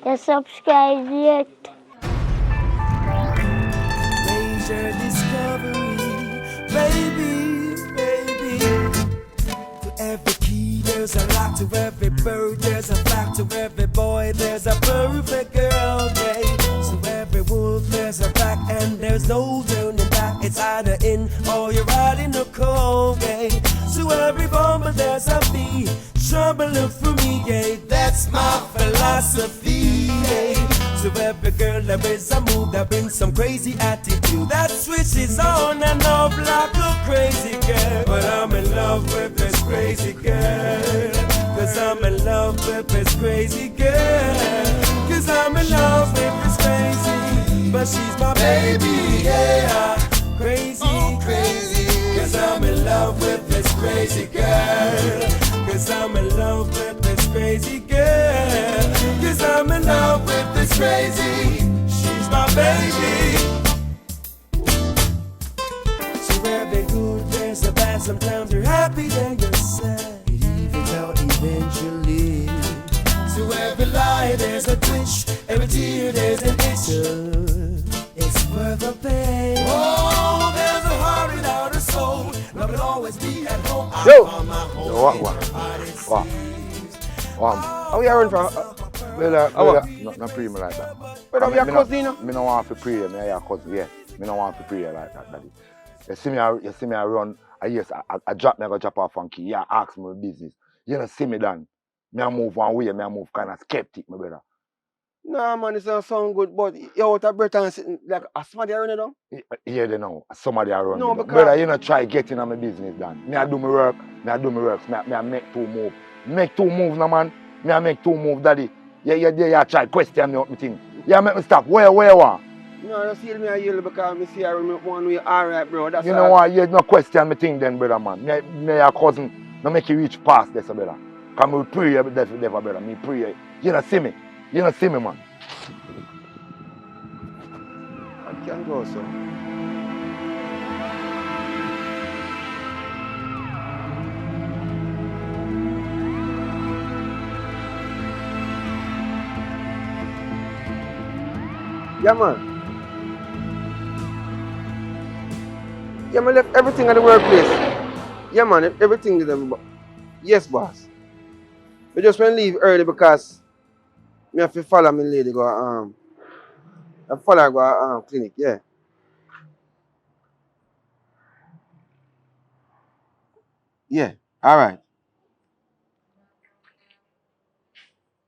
You subscribe yet? Major discovery, baby. To every key there's a lock, to every bird there's a flock, to every boy there's a perfect girl, okay? To every wolf there's a pack, and there's no turning back. It's either in or you're out in the cold, okay? To every bumble there's a bee, trouble look for me, yeah, that's my philosophy, yeah. To every girl there is a move that brings some crazy attitude that switches on and off like a crazy girl. But I'm in love with this crazy girl, 'cause I'm in love with this crazy girl, 'cause I'm in love with this crazy, but she's my baby, yeah. Crazy, crazy, 'cause I'm in love with this crazy girl, 'cause I'm in love with this crazy girl, 'cause I'm in love with this crazy, she's my baby. So every good there's a bad, sometimes you're happy then you're sad, it evens out eventually. To every lie there's a twitch, every tear there's an itch, it's worth a pain. Oh, there's a heart without a soul, love will always be at home. Yo! What? How you run from? Not pray me like that. But I'm your cousin, you know? Me no want to pray, me your cousin, yeah. Me no want to pray like that, daddy. You see me I run, I drop me, I go drop off on key, yeah, ask me business. You don't see me done. Me I move one way, me I move kind of skeptic, my brother. Nah, man, it don't sound good, but you're out of breath and sitting like a somebody running down? Yeah, they know. Somebody around No, me. because... Brother, you know, try getting on my business done. Me I do my work, me I make two moves. Make two moves, no man. Me I make two moves, daddy. Yeah, try question me out me thing. Yeah, make me stop. Where you want? No, you see me a yell because I see I remember one way, alright, bro. That's you know what? You no question me thing then, brother, man. Me your cousin, no make you reach past this, brother. Come we pray every day, brother. Me pray. You don't see me. You don't see me, man. I can go, so. Yeah, man. Yeah, man, left everything at the workplace. Yeah, man, everything to them. Yes, boss. We just went leave early because me have to follow my lady go I follow her go clinic, yeah. Yeah, alright.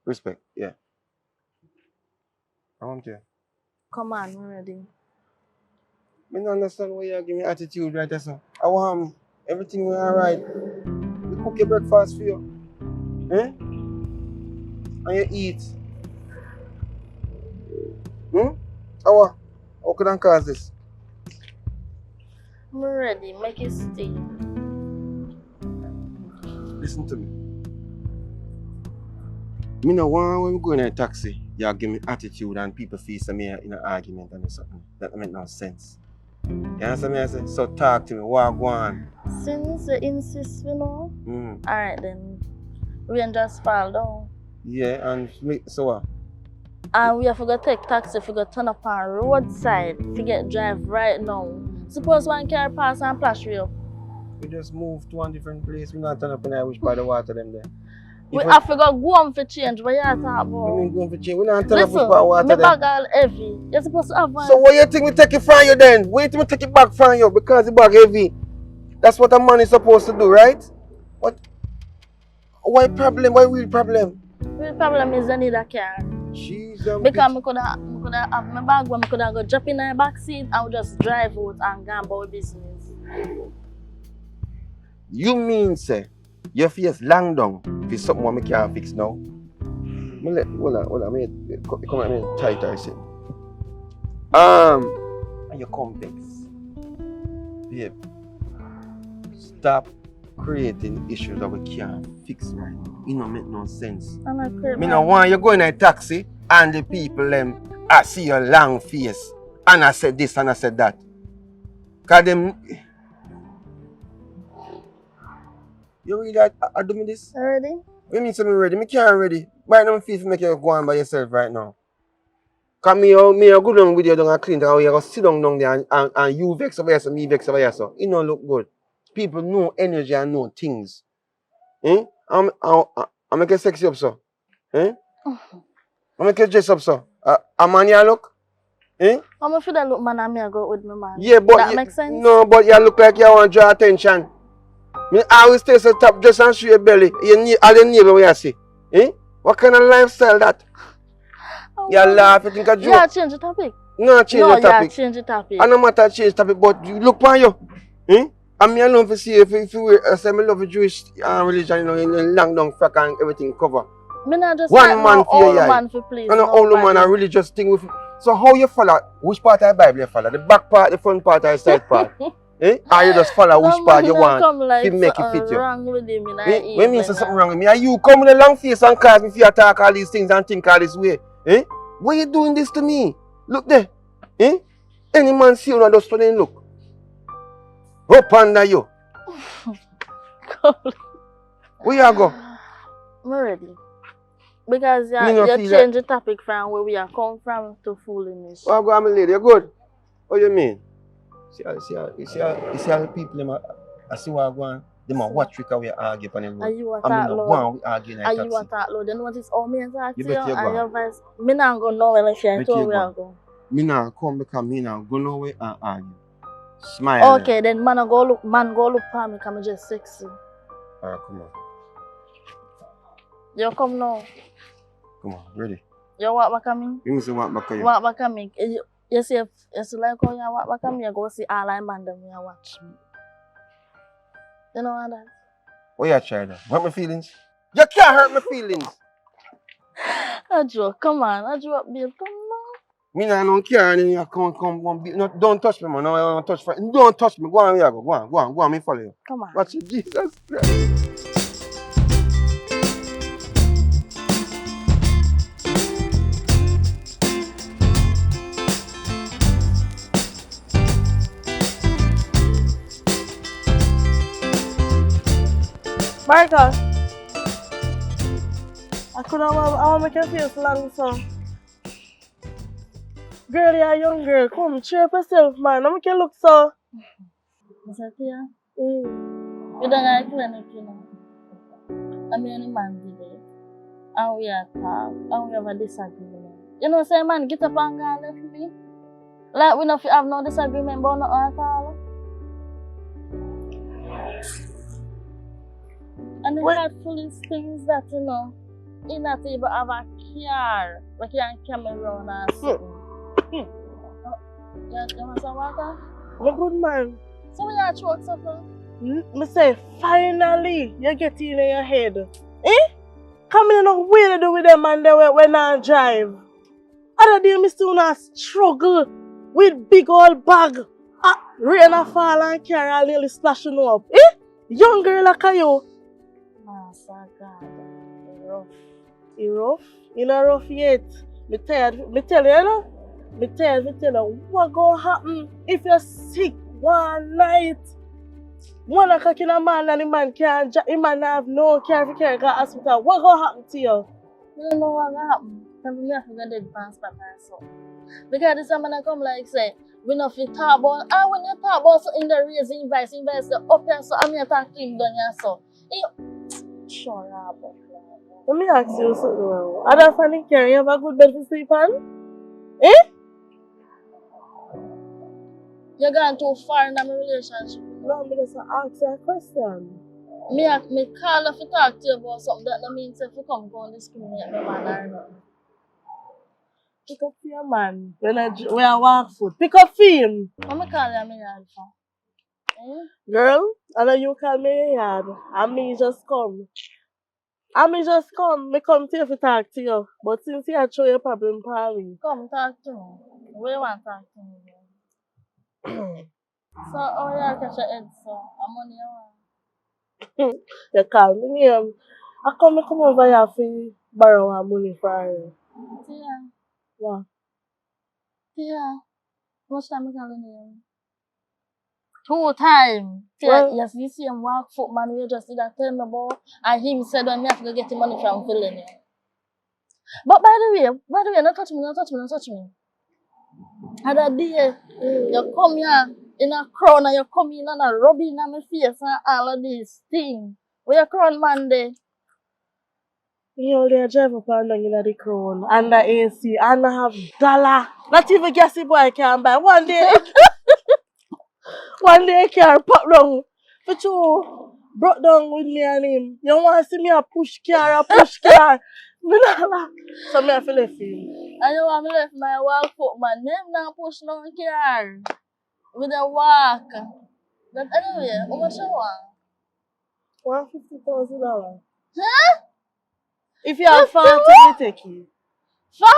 Respect, yeah. I want you. Come on, we're ready. I don't understand why you give me attitude right there, so. I want everything will alright. We cook your breakfast for you. Eh? And you eat. How could I cause this? I'm ready. Make it stay. Listen to me. Me no want when we go in a taxi, you give me attitude and people feel some in an argument and something. That make no sense. You understand me? I say, so talk to me, what go on? Since you insist, you know. Alright then. We can just fall down. Yeah, and so what? And we have to go take taxi if we go turn up on roadside. If you get drive right now. Suppose one car pass and flash you up. We just move to one different place. We not turn up in I wish by the water them there. We have to go home for change. What you talking about? We mean going for change. We not turn up by water my them. bag all heavy. You're supposed to have one. So what you think we take it from you then? Wait till we take it back from you because the bag heavy. That's what a man is supposed to do, right? What? Why problem? Why real problem? Real problem is I need a car. Jesus. Because I could have my bag when I could have go jump in the back seat and we just drive out and go about business. You mean say your face long down for something what I can't fix now? Hold on, come at me tighter, I say. And your complex. Babe, stop creating issues that we can't fix right now. It don't make no sense. Me no want you go in a taxi and the people I see your long face and I said this and I said that. Cause them. You ready? I do me this? Ready? What you mean say me ready? Me can't ready. Right now, I feel to make you go on by yourself right now. Because me go down with you down and clean, and we go sit down there and you vex over here, so me vex over here, so it don't look good. People know energy and know things. Eh? I make you sexy up, so. Eh? I make you dress up, so. A man you look? Eh? I'm afraid that look man and me I go with my man. Yeah, but that makes sense? No, but you look like you want to draw attention. Me always stay so top just and show your belly. All the neighbor where you see. Eh? What kind of lifestyle that? Oh, You laugh, you think a joke. Yeah, change the topic. No, change the topic. Yeah, change the topic. I no matter change the topic, but you look on you. Eh? And me alone to see if you wear, I say me love the Jewish religion, you know, in long down frock and everything cover. Me not just One man for all your eye. man for please. And all man a religious thing with. So how you follow? Which part of the Bible you follow? The back part, the front part, or the side part? Eh? Or you just follow which part you want to make it fit you? Wrong with him, Eh? When me say something wrong with me, and you come with a long face and cause me if you talk all these things and think all this way. Eh? Why you doing this to me? Look there. Eh? Any man see you and just for them look. Up under you. Where you go? I'm ready. Because you change the topic from where we are come from to foolishness. Oh, go on, my lady. You good? What you mean? See how people, I see what I go on. They might watch trick how we argue on them road. Are you a I mean, talk no loud? one we argue in a Are taxi. you a talk loud? Then what is all me and talk to You you better and go your voice? Me not go nowhere like you told me I go. Me not come because me not go nowhere and argue. Smile. Okay, then man go look for me because I'm just sexy. Alright, come on. You come now. Come on, ready? You walk back at me? You must walk back at you. Walk back at me. You see, if like how you walk back at me, you go see all I man them you watch me. You know what that? What you try that? Hurt my feelings? You can't hurt my feelings. I joke, come on. I joke, babe, come on. Me don't care and then you come no, don't touch me, man. No, don't touch me. Don't touch me. Go on, where you go. Go on, me follow you. Come on. Watch it, Jesus Christ. Marcus, I want to make you feel so long, so. Girl, you're a young girl. Come, cheer up yourself, man. I make you look so. Is that here? You don't like clinic, you know. I'm the only man today. And we are talk. And we have a disagreement. You know, say man, get up and go left me. Like we don't have no disagreement about nothing at all. And the hurtfulest thing is that, you know, you not even have a car where you can come around and something. You want some water? I'm a good man. So we are throat supper. Me say, finally, you get in your head. Eh? Come in no way to do with them man there when I drive. Other day, me still not struggle with big old bag. Rain a fall and carry all nearly splashing up. Eh? Young girl like you. Master God, rough. You rough? You not rough yet. Me tired. Me tell you, you know? Me tell you what gonna happen if you're sick one night. 1 o'clock in the morning and the man can't the man have no care to carry to the hospital. What gonna happen to you? You don't know what gonna happen. Then me have to go dead pants by myself. Because this man come like say, we not fit talk about when you talk about so in the raise invite the up here so I'm here talk to him down here so. Sure about that. Let me ask you something. Other funny care, you have a good bed to sleep on? Eh? You're going too far in my relationship. No, I'm just ask you a question. Me call if you talk to you about something that means if you come go and discriminate me man or not. Pick up for your man when I walk foot. Pick up for him. I'm going to call you my yard for. Eh? Girl, I know you call me your yard. And me just come. Me come to you to talk to you. But since you show your problem for me. Come talk to me. Where you want to talk to me? So, how you catch your head so? I'm on your one. You call me name. I come over here to borrow money for you. Tia. What? Tia. How much time you calling you? 2 times. Well, Yes, you see him walk foot man, we just did that tell me about. And him said when me have to go get the money from filling you. But by the way, don't touch me, don't touch me, don't touch me. Other day, you come here in a crown and you come in and a rubbing on my face and all of these things. Where your crown man there? You only drive up and down in the crown, under AC, and I have dollar. Not even gassy boy can buy. One day car pop down. For two, brought down with me and him. You want to see me a push car? So me have to left him. And you want me left my walk foot man. Me not push no car. With a walk. But anyway, how much you want? $150,000. Huh? If you have fun, me take you. Far?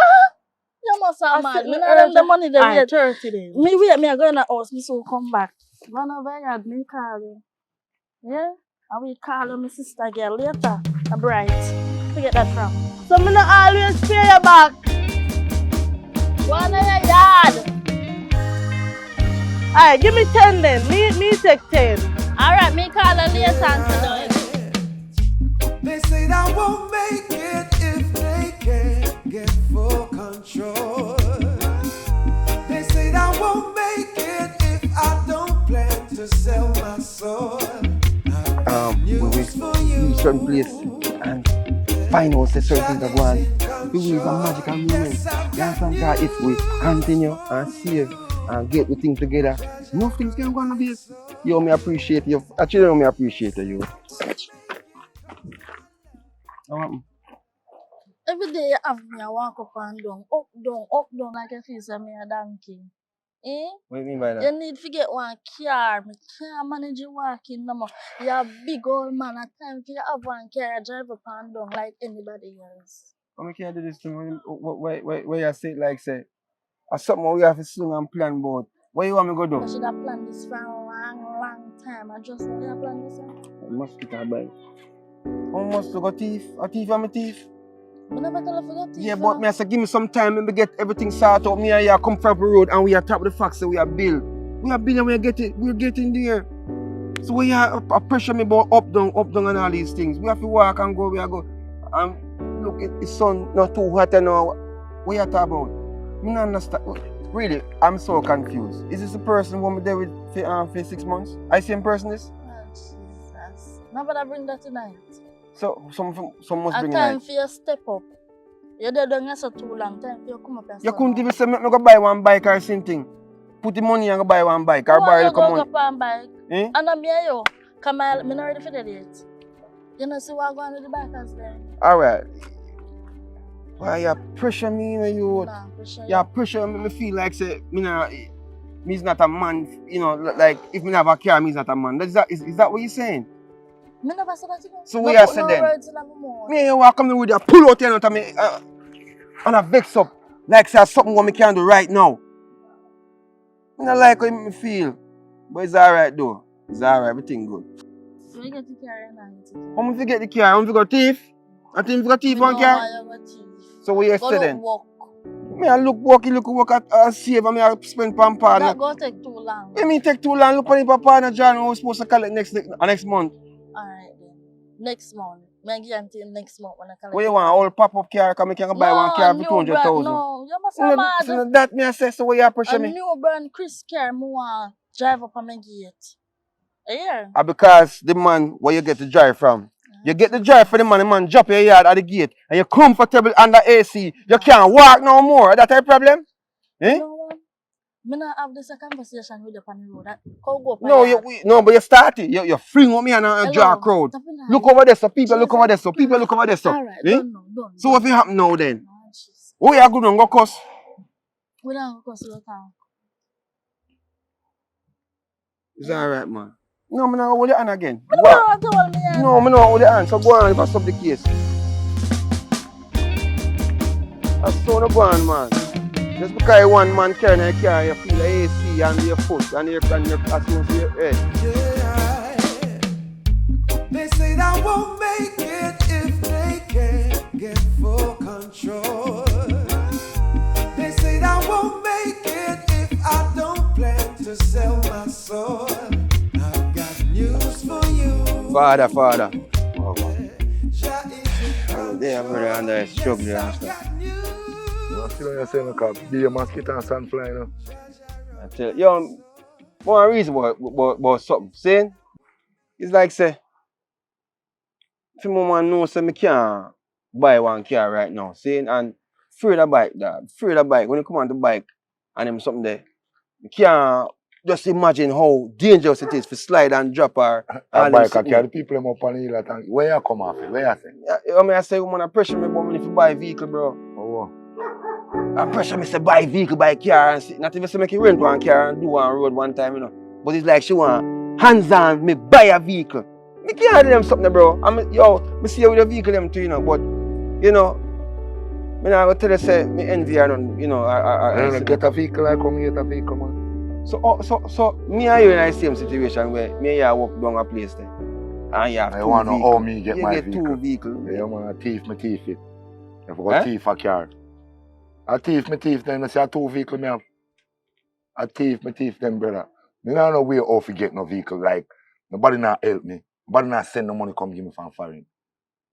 You must have mad. Me not have the money there yet. 30 days. Me wait, me I go in the house, me so come back. Run over here, me call you. Yeah? I will call you, my sister girl later. A bright. Forget that from. So me not always pay you back. One in your yard. Alright, give me 10 then. Me take 10. Alright, me call her later and sit down. They say I won't make it if they can't get full control. They say I won't make it if I don't plan to sell my soul. When we reach certain place and find out that certain things are going, we will have a magical moment. You understand that if we continue and save and get the thing together, enough things can go on this. You me appreciate you. Actually, me appreciate you. Every day you have me, I walk up and down, like I feel me a donkey. Eh? What do you mean by that? You need to get one car. Me can't manage you walking no more. You're a big old man. At time for you have one car, drive up and down like anybody else. I can't do this thing. Where you say it like say, or something we have to swing and plan about. Where you want me to go do? I should have planned this for a long time. I just want to plan this one. I must get a bike. How much to go thief? A thief and a thief? I never tell you for thief. Yeah, but me I say give me some time and me get everything sorted out. Me and you come from the road and we are top of the facts, so we are build. We are building, we are getting there. So we are pressure me about up down and all these things. We have to walk and go, we are go. And look, the sun not too hot and all. What you talking about? Me not understand. Really, I'm so confused. Is this the person who I'm there with for 6 months? I same person this? Oh, Jesus. Nobody bring that tonight. So, some must bring it. Time for you step up. You're there doing so too long. Time for you come up and you couldn't even say, me go buy one bike or something. Put the money and go buy one bike or borrow the money. You go buy bike. Eh? And I'm here, yo. Come on, I'm not ready for that yet. You know, see what going to the bikers there. Alright. Why you pressure me, you? Nah, pressure you pressure me feel like say, me's not a man, you know, like if me have a car, me's not a man. Is that what you're saying? Me never said that, you know. So what you said then? Me you walk come with you pull out here and me and I vex up. Like say something what me can do right now. I don't like how you make me feel. But it's alright though. It's alright, everything good. So you get the car now? How much you get the car? How much you got thief? I think you got thief on car? So what you say then? Me I look at save and me I spend pan partner. That go take too long. What mean take too long? Look on the partner John, we're supposed to collect next month. Alright then. Next month. Me give until next month when I collect. What you want? A whole pop-up car? Because I can buy one car for 200,000. No, you must have mad. So that me I say, so what you pressure me? A new brand Chris car, me want drive up on my gate. Yeah. Because the man where you get the drive from. You get the drive for the man drop your yard at the gate and you're comfortable under AC. You can't walk no more. That a problem? Eh? No, I not have this conversation with you on the road. Go No, but you started. You fling with me and draw a crowd. Look over there, so people look over there, so people look over there, so. Alright, eh? don't. So what will happen now then? Oh, you are good on go cuss? We don't go cuss your town. It's alright, man. No, I'm not going to hold your hand again. No, I'm not going to hold your hand. So go on if I stop the case. That's so no go on, man. Just because one man carrying a car, you feel the AC and your foot and your as soon as your head. Yeah. They say I won't make it if they can't get full control. They say I won't make it if I don't plan to sell my soul. News for you. Father. there, brother, under a struggle and stuff. You still on yourself, because be a mosquito and sandfly, you know. I tell you, yo, one reason about something, saying, it's like, say, if my man know, say, me can't buy one car right now, saying, and afraid of bike, dog, afraid of bike, when you come on the bike, and them something there, you can't just imagine how dangerous it is to slide and drop her. A bike, I carry people them up on the hill, and where you come off it? Where you say? I say, woman, I pressure me, but me if you buy a vehicle, bro. Oh, I pressure me to buy a vehicle, buy a car, and not even say make you rent one car and do one road one time, you know. But it's like she want hands-on, me buy a vehicle. Me can't do them something, bro. Me see you with a vehicle them too, you know, but, you know, me not gonna tell you, say, me envy her, you know. I get a vehicle, I come get a vehicle, man. So, me and you in the same situation where me and you walk down a place there. And you have I two want to know vehicles. how me get my vehicle. You get two vehicles. Yeah, man, I thief it. If I got thief a car. I thief them, I say I two vehicle me have. I thief them, brother. Me don't know where how to get no vehicle, like, nobody not help me. Nobody not send no money come give me from foreign.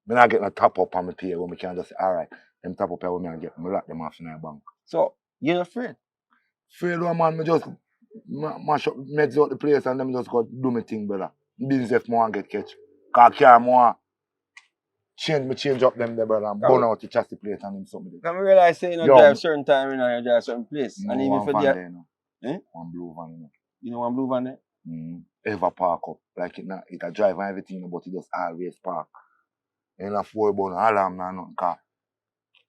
Me not get no top up on my pay when me can just say, alright, them top up here when me and get me lock them off in my bank. So, you're not afraid? Afraid of man, me just mash up meds out the place and them just go do my thing, brother. Business if more get catch. Cause car more change up them there, brother, and burn out the chassis plate and them something. Can we realize say you know drive certain time, you know, you drive certain place. No, and even for there, the you know. Eh? One blue van, you know. You know one blue van there? Ever park up. Like it a drive and everything, but it just always park. And a 4 about no alarm no nothing, car.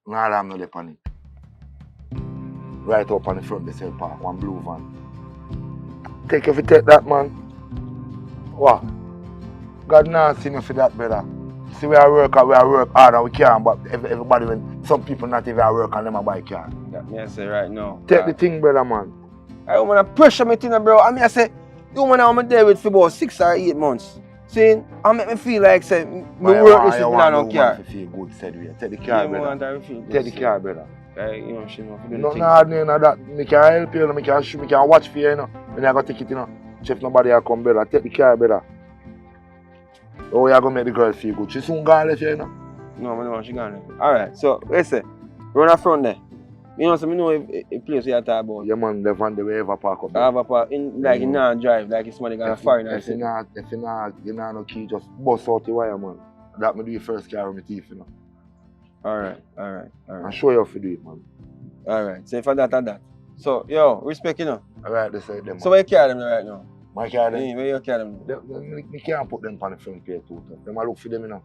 No alarm no there on it. Right up on the front they say park, one blue van. Take if you take that, man. What? God nah see me for that, brother. See we work hard and we can, but everybody when some people not even work and them a buy car. That me I say right now. Take the thing, brother, man. I want to pressure me thing, bro. I mean I say, the woman I'm there with for about 6 or 8 months. See, I make me feel like say me work this with me and no car. Feel good, said we. Take the car, brother. Take Take the car, brother. You know, she know. Nothing hard none of that. Me can help you, me can shoot, me can watch for you, you know. When I go take it, you know. If nobody will come, brother. Take the car, brother. Oh, you're going to make the girl feel good. She soon gone left you, you know. No, she gone left. Alright, so, listen. Run up front there. You know, so I know a place you talk about. Yeah, man, the van, they will ever park up there. Ever park, like in now drive, like if somebody got a foreigner. If you not, no key, just bust out the wire, man. That me do the first car with my teeth, you know. Alright. I'm sure you have to do it, man. Alright, so for that. So, yo, respect, you know. Alright, they say them, man. So where you carry them right now? My car, them? Yeah, where you carry them? Me can't put them on the front page too. Them I look for them, you know.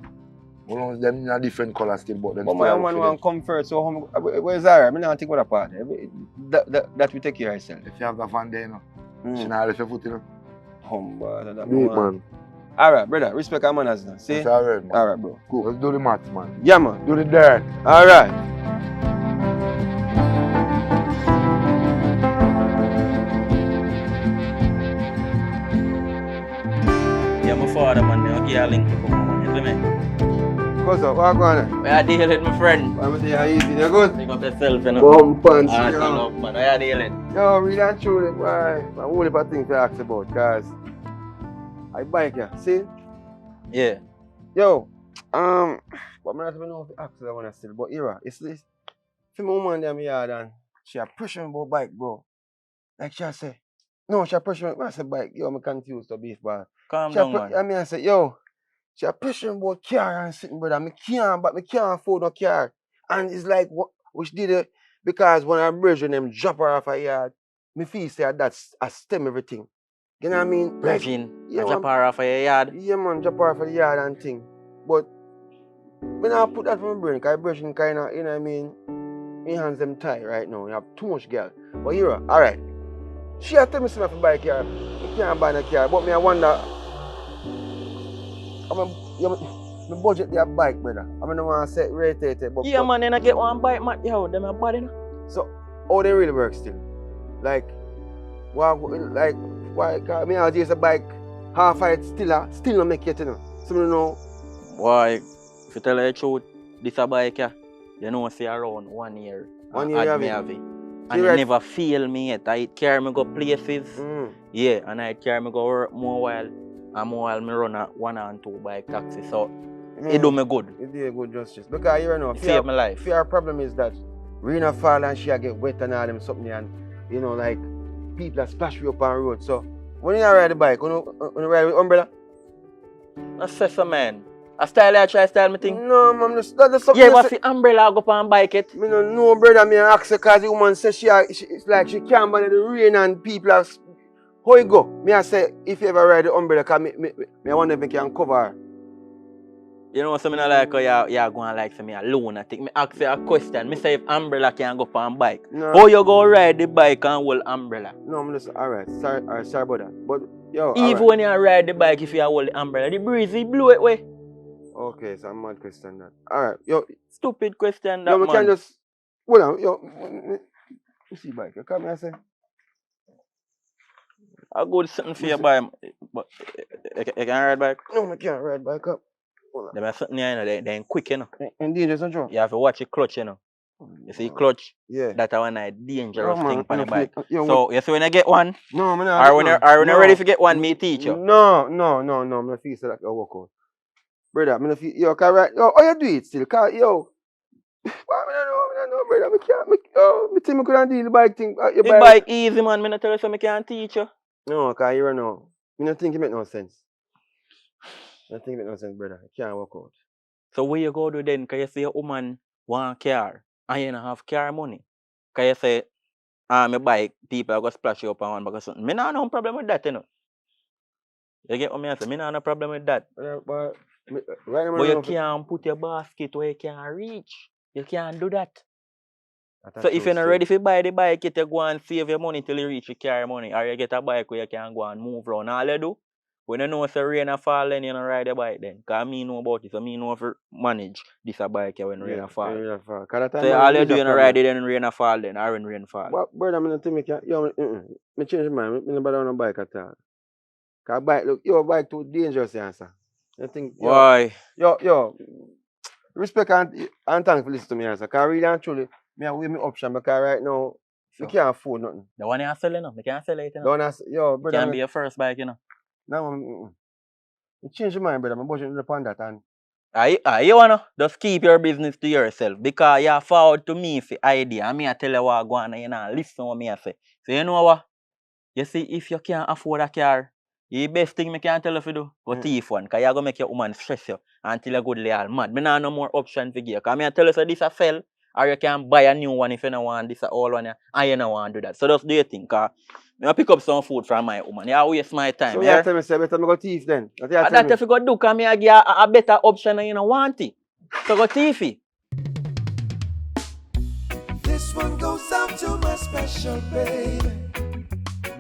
Well, them in a different colour still, but them but my woman want come first, so where's Zara? I don't think what a part. That we take care of yourself. If you have the van there, you know, she not left your foot, you know. That Do it, man. Alright, brother, respect our manners now. See? That's alright, man. Alright, bro. Cool. Let's do the maths, man. Yeah, man. Do the dirt. Alright. Yeah, my father, man, I'll give you a link to come on, you see me? What's up? What going on? Where you dealing, my friend? I'm saying how easy. You good? Pick up yourself, you know. Bum punch. Ah, turn up, man. Where you dealing? Yo, really and truly, boy. I'm only for things to ask about, cause I bike here. See? Yeah. Yo, but I don't even know if I ask that one still. But Ira, it's this. For my woman there, me yard and she a pressure me about bike, bro. Like she a say, no, she a pressure me. When I say bike, yo, I'm confused to beef, but Calm down, man. I mean, I say, yo, she a pressure me about car and sitting, brother. Me can't afford no car. And it's like, what, which did it because when I'm bridging them drop her off a yard, me feel say that's a stem everything. You know what I mean? Bridging, yeah, drop her off of your yard. Yeah, man, drop her off of the yard and thing. But when I put that from my brain, because bridging kind of, you know what I mean? My hands them tight right now. You have too much girl. But here, alright. She had tell me something for buy a car. You can't buy a car. But me I wonder. My budget their bike, brother. I mean, I want to set rate it. But Yeah, man, then I get one bike, man. Yo, them a body, no? so, how they really work still? Like, why? Cause me I use a bike, half of it still not make it, you know. So you know. Boy, if you tell you the truth, this a bike, yeah, you know, say around 1 year. 1 year have it. And you never feel me yet. I carry me go places. Yeah, and I carry me go work more while. And more while me run a 1 and 2 bike taxi. So It do me good. It do a good justice. Because you know, It saved my life. Fear problem is that rain a fall and she a get wet and all them something and you know like people that splash you up on the road. So when you ride the bike, when you ride with umbrella? I say so, man. A style I try style me thing. No, man, that's something. Yeah, but the umbrella go up and bike it. Me no know, brother. Me ask her because the woman says it's like she can't bother the rain and people are. How you go? Me I say if you ever ride the umbrella, cause me wonder if me can cover her. You know, so me not like how you're going like me alone. I think me ask you a question. Me say if umbrella can go up on bike. No. How you go ride the bike and hold umbrella? No, I'm just alright. Sorry about that. But yo, Even when you ride the bike, if you hold the umbrella, the breeze will blow it away. Okay, so I'm mad question that. Alright, yo. Stupid question that, Yo, we man. can just hold on, yo. You see bike, you come here, I say. I go to something for you, buy, but you can ride bike. No, I can't ride bike up. Hold on. There is something here, you know, they're quick, you know. And dangerous and true. You have to watch your clutch, you know. You see clutch? Yeah. That's one of the dangerous man, thing on the bike. yo, So you see when you get one, no, man, no, or when you're ready to get one, me teach you. No, I'm not feel so like I walk out. Brother, I'm not feel yo, can right, yo, how you do it still? Cause yo, I don't know, brother. Me think I couldn't deal the bike thing. The bike easy, man. Me not tell you so I can't teach you. No, cause you know, me not think it make no sense. I think it make no sense, brother. I can't walk out. So where you go do then? Cause you say a woman want car and you don't have car money. Cause you say, my bike, people are gonna splash you up on one because something. Me not have no problem with that, you know. You get what me say? Me not have no problem with that. But you can't put your basket where you can't reach. You can't do that. So if you're not ready to buy the bike, you go and save your money till you reach your car money. Or you get a bike where you can go and move around. All you do, when you know if the rain a fall, then you don't ride the bike then. Because me know about it, so me know if you manage this a bike when rain a fall. So all you do, you don't ride it then rain a fall then, or when rain fall. But brother, I'm not think me change my mind. Me never done a bike at all. Cause bike, look, your bike too dangerous, answer. I think, why? Yo, respect and thanks for listening to me, answer. Cause really and truly, me have me option because right now, you can't afford nothing. The one you're selling, you can't sell it, you know. Yo, brother. Can't be your first bike, you know. No, you change your mind, brother. I'm pushing upon that and. You wanna just keep your business to yourself because you forward to me for idea and me I tell you what I go on and you know listen to what me I say. So you know what? You see if you can't afford a car, the best thing me can tell you to do, go thief one because you're going to make your woman stress you until you go to all mad. Me nah no more option for you because me I tell you so this a sell or you can buy a new one if you don't want this a old one and you don't want to do that. So just do your thing because I pick up some food from my woman. You waste my time. So you tell me say better me go thief then? That if you go do because me I give you a better option and you don't want it. So go thief it. This one goes out to my special baby.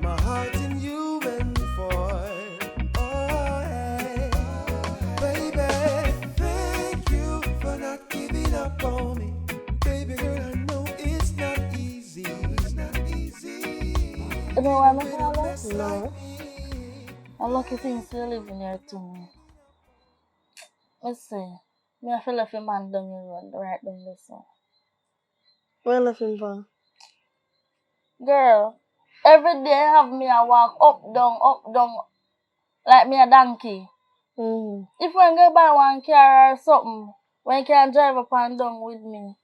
My heart in you and for. Oh, hey. Baby, thank you for not giving up on me. Baby girl, I know it's not easy. It's not easy. You know why I'm calling? No. I'm lucky things to live in here to me. Let's see. I feel like a man down the road, right down this one. Where left him for? Girl, every day have me a walk up, down, like me a donkey. If I go buy one car or something, when you can drive up and down with me.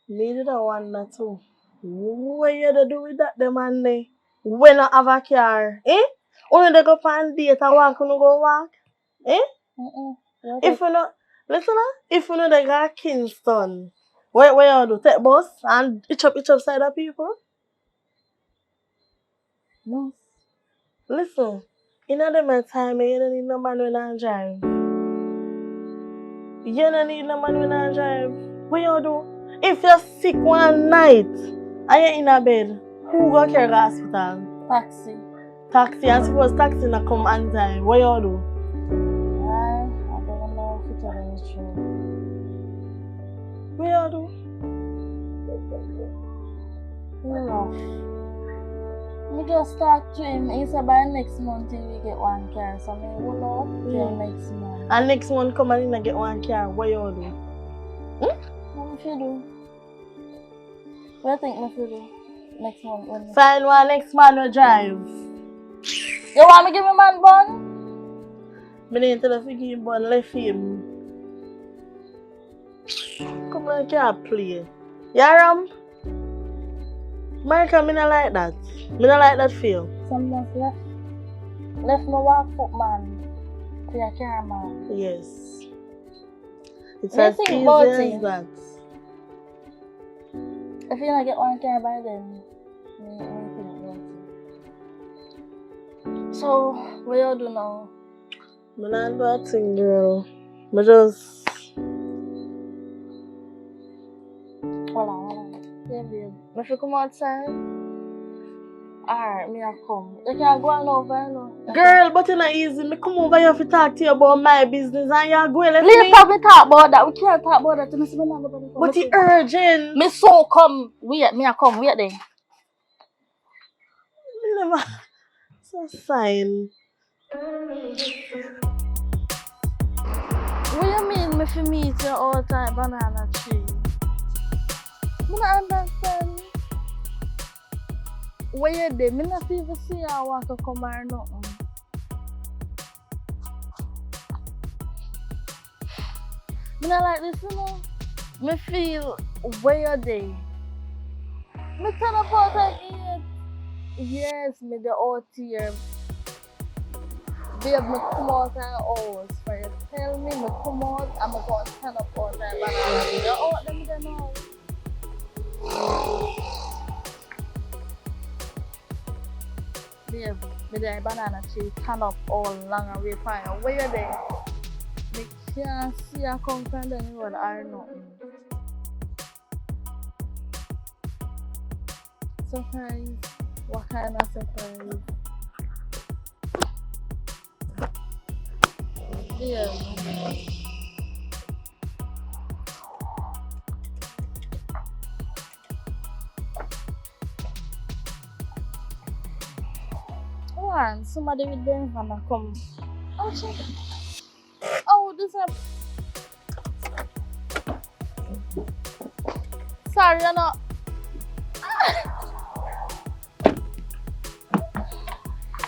Me did a wonder too. What you do with that the man there? When I have a car, eh? Only they go find date and walk, you go walk, eh? If you not, listen, if you know they got Kingston, what you do? Take bus and each up side of people? No. Listen, in my time, you don't need no man when I drive. You don't need no man when I drive. What you do? If you're sick one night and you're in a bed, who go carry to the hospital? Taxi, and suppose taxi not come on time. What you do? I don't know if it's true. What you do? No. We just talk to him. He said by next month we get one car. So I will know till next month. And next month come and get one car. What you do? What you do? What do you think I should do next month? Find one next man will drive. You want me to give me man bun? I didn't tell you to give him one left him. Come on, can't play. Yeah, Ram? Marika, I don't like that. I don't like that feel. Some just left me walk foot man to your car man. Yes. It's Me as think easy about as it. that. If you don't get one car by then, me think about it. So, what you do now? I don't do a thing, girl. I just... Hold on. Yeah, babe. If you come outside, alright, me I come. You can go on over, you know. Girl, but it's not easy. Me come over here to talk to you about my business and you're going to let Later me. we talk about that. We can't talk about that. Me say me not go back. But it's urgent. Me so come. Wait, me I come. Wait then. Me never... It's a sign. What you mean me fi meet you all time banana tree? Me not understand. Where you there? Me not even see you want to come or nothing. Me not like this, you know. Me feel where you there. Me turn up out and eat. Yes, me the out here. Babe, me come out and house for you. Tell me come out and me go and stand up out and banana. You out them there now. Babe, me there banana tree stand up all long and wait for you. Where you there? Me can't see you come from the road or nothing. Surprise? What kind of surprise? Yeah. One, somebody with them gonna come. Oh shit. Oh, this up. Sorry, you know.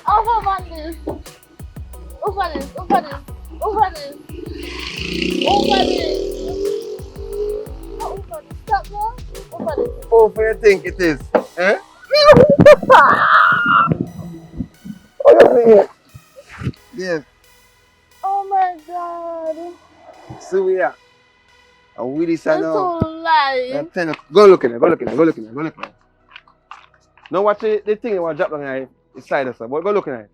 Over this. Over this. Over this. Over this. Over this. Oh, over this. Stop now. Over this. Oh, for you think it is? Eh? Yes. Oh my god. So we are. And with this That's now. so lying. Go look in there. Go look in there. Go look in there. Go look in there. Now watch the thing you want to drop down here inside us. But go look in there.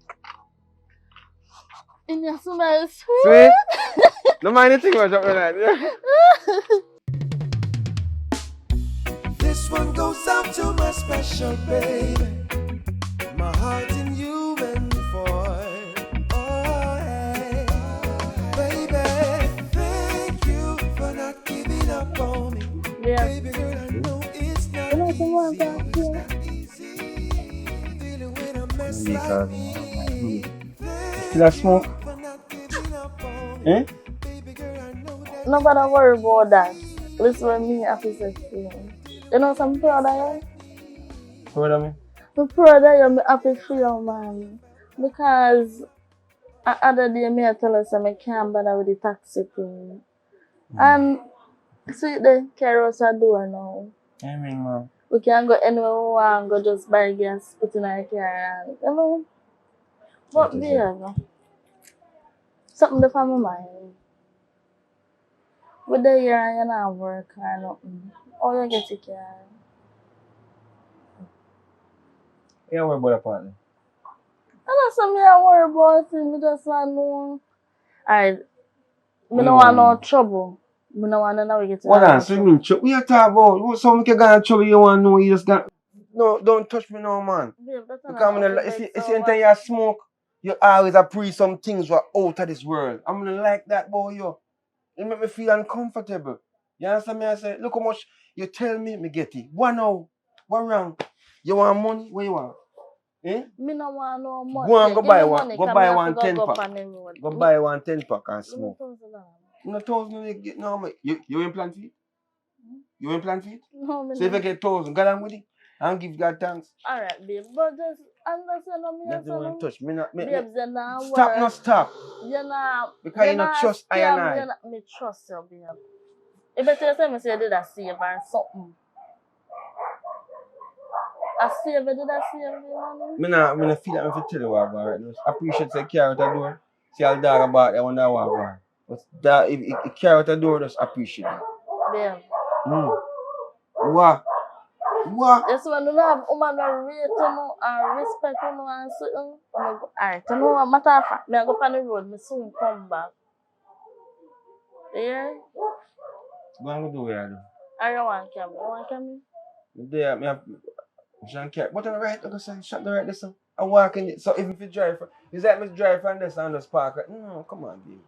In your smell Sweet? sweet. No mind the thing you want to drop down here. This one goes out to my special baby. My heart in you and for. Oh, hey. Baby, thank you for not giving up on me. Yeah. Baby girl, I know it's not You know someone easy. back It's here? not easy. Dealing with a mess like me. Still a smoke? For not giving up on me. Eh? Baby girl, I know that. Nobody worry about that. Listen to me after sex. You know some proud of you? What I mean? I'm proud of you, I'm happy for you, man. Because the other day I tell us I can't bother with the taxi thing. And see the carry us a door now. I mean, man. We can go anywhere we want, go just buy gas, put in our car, and, you know. But What is babe, something to my mind. With the year and you not work or nothing. How you get your car? You don't worry about that partner. I know something I worry about it, I just want to know. Alright, I don't want no trouble. I don't want to know we get What else? What do you mean? We are talking about so we can get in trouble. You want to know? You just got. No, don't touch me now, man. Babe, that's not Because I'm gonna, how if it you enter your smoke, you always appreciate some things were out of this world. I'm gonna like that, boy, yo. It make me feel uncomfortable. You understand me? I say, look how much you tell me, me get it. What now? What wrong? You want money? What you want? Eh? Me no want no money. Go and go Give buy me one. money, Go 'cause buy me have one to 10 go pack. up on the road. Go buy one 10 pack and Give me smoke. $1,000. No 1,000 you get no. You implant feet? You implant feet? No, me So if no. you get 1,000, go along with it. And give God thanks. Alright, babe, but just understand what me Nothing want to touch. Me not, babes, you're not stop, work. no stop. You're not. Because you not trust I and I. Me trust you, babe. You better say me say you did a save or something. A save, you did a save, money? Me not feel like I have to tell you what right now. I appreciate say carry out the door. See all dog about that one that one going. But that if carry out the door, just appreciate it. Babe. What? Yes, when you have woman that rate you know and respect you know and something, alright, you know what matter of fact, me I go on the road, me soon come back. Yeah? Go and do what you do. I don't want camera. You want camera? There, me have Jean Kerr. But on the right, I say, shut the right this. I walk in it. So even if you drive, it's like me drive from this and just park. Right? No, come on, babe.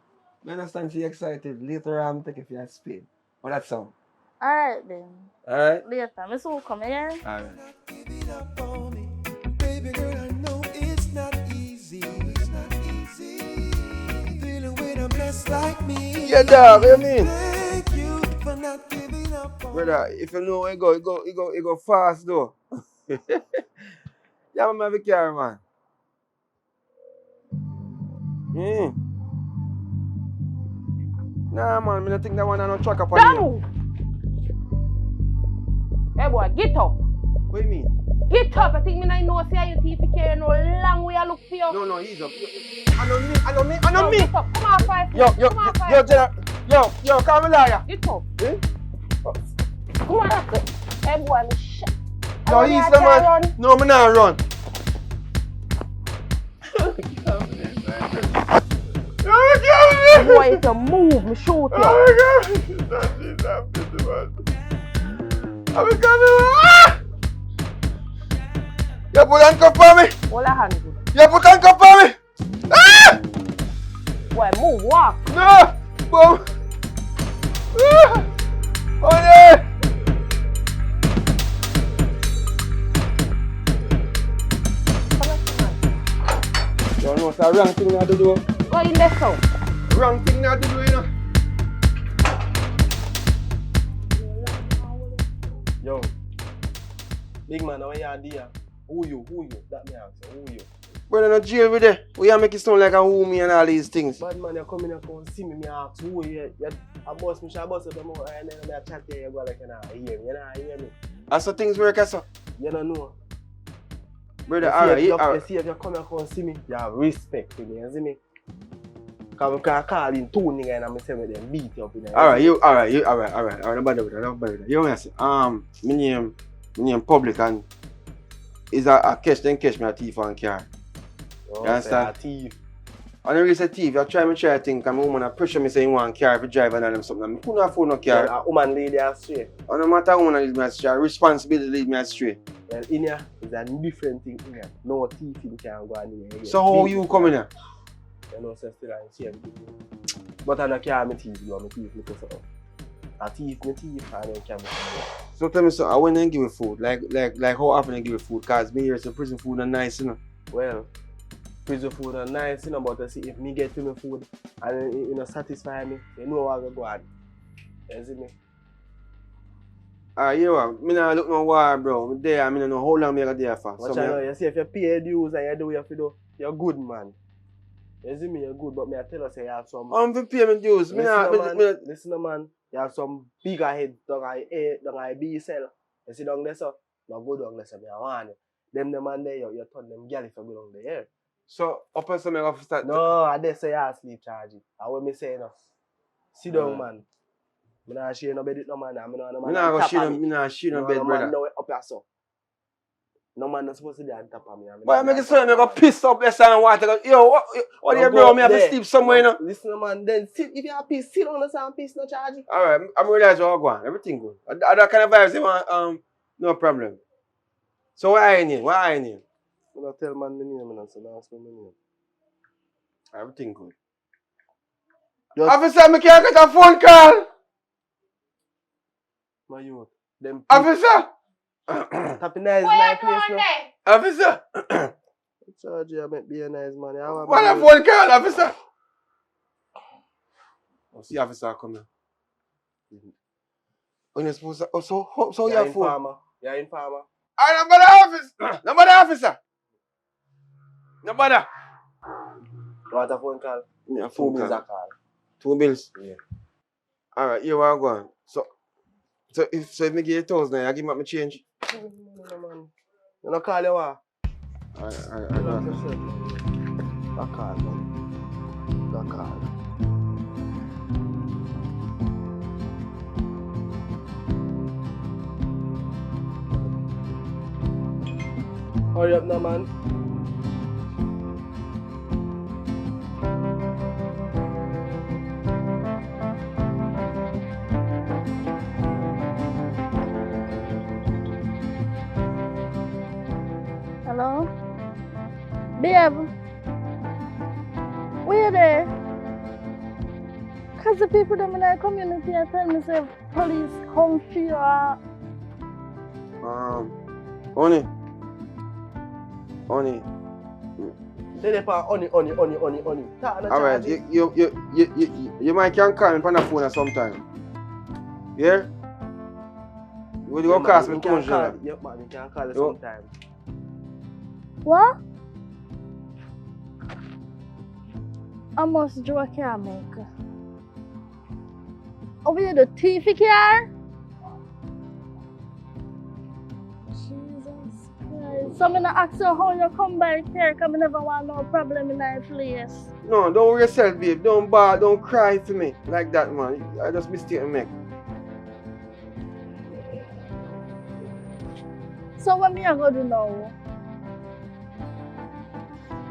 I understand she's excited. Later on, take if you have speed. But that's all. Alright then. Alright? Later, me soon come here. Alright. Give it up on me. Baby girl, I know it's not easy. It's not easy. Dealing with a mess like me. Yeah, dog, what you mean? Thank you for not giving up on me. Brother, if you know where you go fast though. Yeah, man, have a car, man. Nah, man, I don't think that one I don't track up on you. Hey boy, get up. What do you mean? Get up. I think I know say you teeth carry no long way I look for you. No, he's up. I know me. Get up. Come on, five. Yo, come liar. Get up. Come on, that's it. Hey boy, me shit. Yo, he's the man. Run. No, me not run. Boy, it's a move. Me shoot you. I'm coming. You put handcuff on me. Hold a hand. You put handcuff on me. Ah! Boy, move, walk. No! Boom! Ah! Oh, yeah! You know it's a wrong thing now to do. Go in there, so. Wrong thing now to do, you know. Yo, big man, how you there? Who you? That me ask you, who you? Brother, no jail with it. We are making sound like a woman and all these things. Bad man, you come in and come see me, me ask who you. I bust me, I bust up the mouth, and then I chat to you, you go like, you know, hear me, hear me. That's how things work, so. You don't know. Brother, alright, You see, if you come and come see me, you have respect for me, you see me? Because I can call in two niggas and I say with them beat you up in there. Alright, no bother with that. You know what I say? My name public and is a catch me a thief on car. Oh, You understand? A thief. I don't really say thief, I try to think and my woman a pressure me say you want car if you drive and all them something. I couldn't afford no car. A woman lead you astray. And no matter how woman lead me astray, responsibility lead me astray. Well, in here is a different thing in here. No thieving can go on in here. So how you come in here? You know, so still I see everything. But I don't care me thief, you want me thief because of a thief, me thief, and then can me thief. So tell me so, I went and give you food. Like how often I give you food? Cause me here is prison food and nice, you know. Well, prison food are nice, you know, but I see if me get to me food and you know satisfy me, you know what I go on. You see me? You know, me not look no war, bro. Me there, I don't know how long me there for. Watch so out, you see if you pay dues and you do what you have to do, you're good, man. You see me, you're good, but me I tell you say you have some. I'm for payment dues. Listen, man, you have some bigger head down I B cell. You see down there, so now go down there, so me I want it. Them the man there, you turn them girl if you go down there. Yeah. So, up and some have to start. No, I did say I sleep charge it. I want me say enough. Sit down, man. I'm not share no bed with no man. I'm not share no bed, brother. No up here, so. No man not supposed to be on top of me. But I make it so I'm going to piss up less than water. Yo, what do you bro? Me have to sleep somewhere, you know? Listen, man, then sit. If you have peace, sit on the sand, peace, no charge it. Alright, I'm realizing how going. Everything good. Other kind of vibes, you want, no problem. So, what are you name? I'm not tell man the name, so don't ask me my name. Everything good. Just Officer, I can't get a phone call. my youth. Them Officer! happy nice place now. Officer! Charge you, I might be a nice man. What a phone call, officer! Oh, see officer coming. When you supposed to, so your phone? You're informer. I number the office. Number the officer. Number. Want a phone call? Me a 2 phone bills call. a call. 2 bills. Yeah. Alright, here we go. So if me give you 1,000, you give me my change. No, man. You no call you what? I got it. A call, man. A call. Hurry up now, man. Hello? Babe? Where there? Because the people them in the community are telling me say police come for you Honey. Say they pa honey. Alright, you might can call me on the phone sometime. Yeah? You go cost me $200. Yep, man, you can call it sometime. What? How much do I can make? Over here the thief car? Jesus Christ. So I'm gonna ask you how you come back here because I never want no problem in that place. No, don't worry yourself, babe. Don't bawl, don't cry for me like that, man. I just mistake me. So what me I go do now?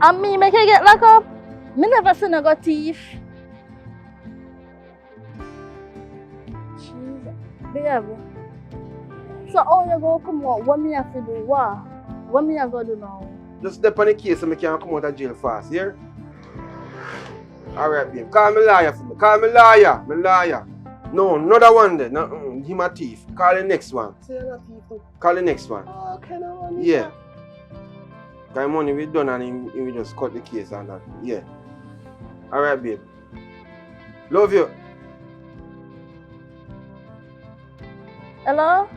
And me make you get locked up? Me never seen a go thief. Jesus. Babe. So how you go come out? What me have to do? What me I go do now? Just step on the case so I can come out of jail fast, yeah? Alright, babe. Call me lawyer for me. Call me lawyer. Me lawyer. No, another one there. No, him a thief. Call the next one. Say you're not thief too. Call the next one. Oh, okay, no money. Yeah. Because money we done and he will just cut the case and that. Yeah. Alright, babe. Love you. Hello?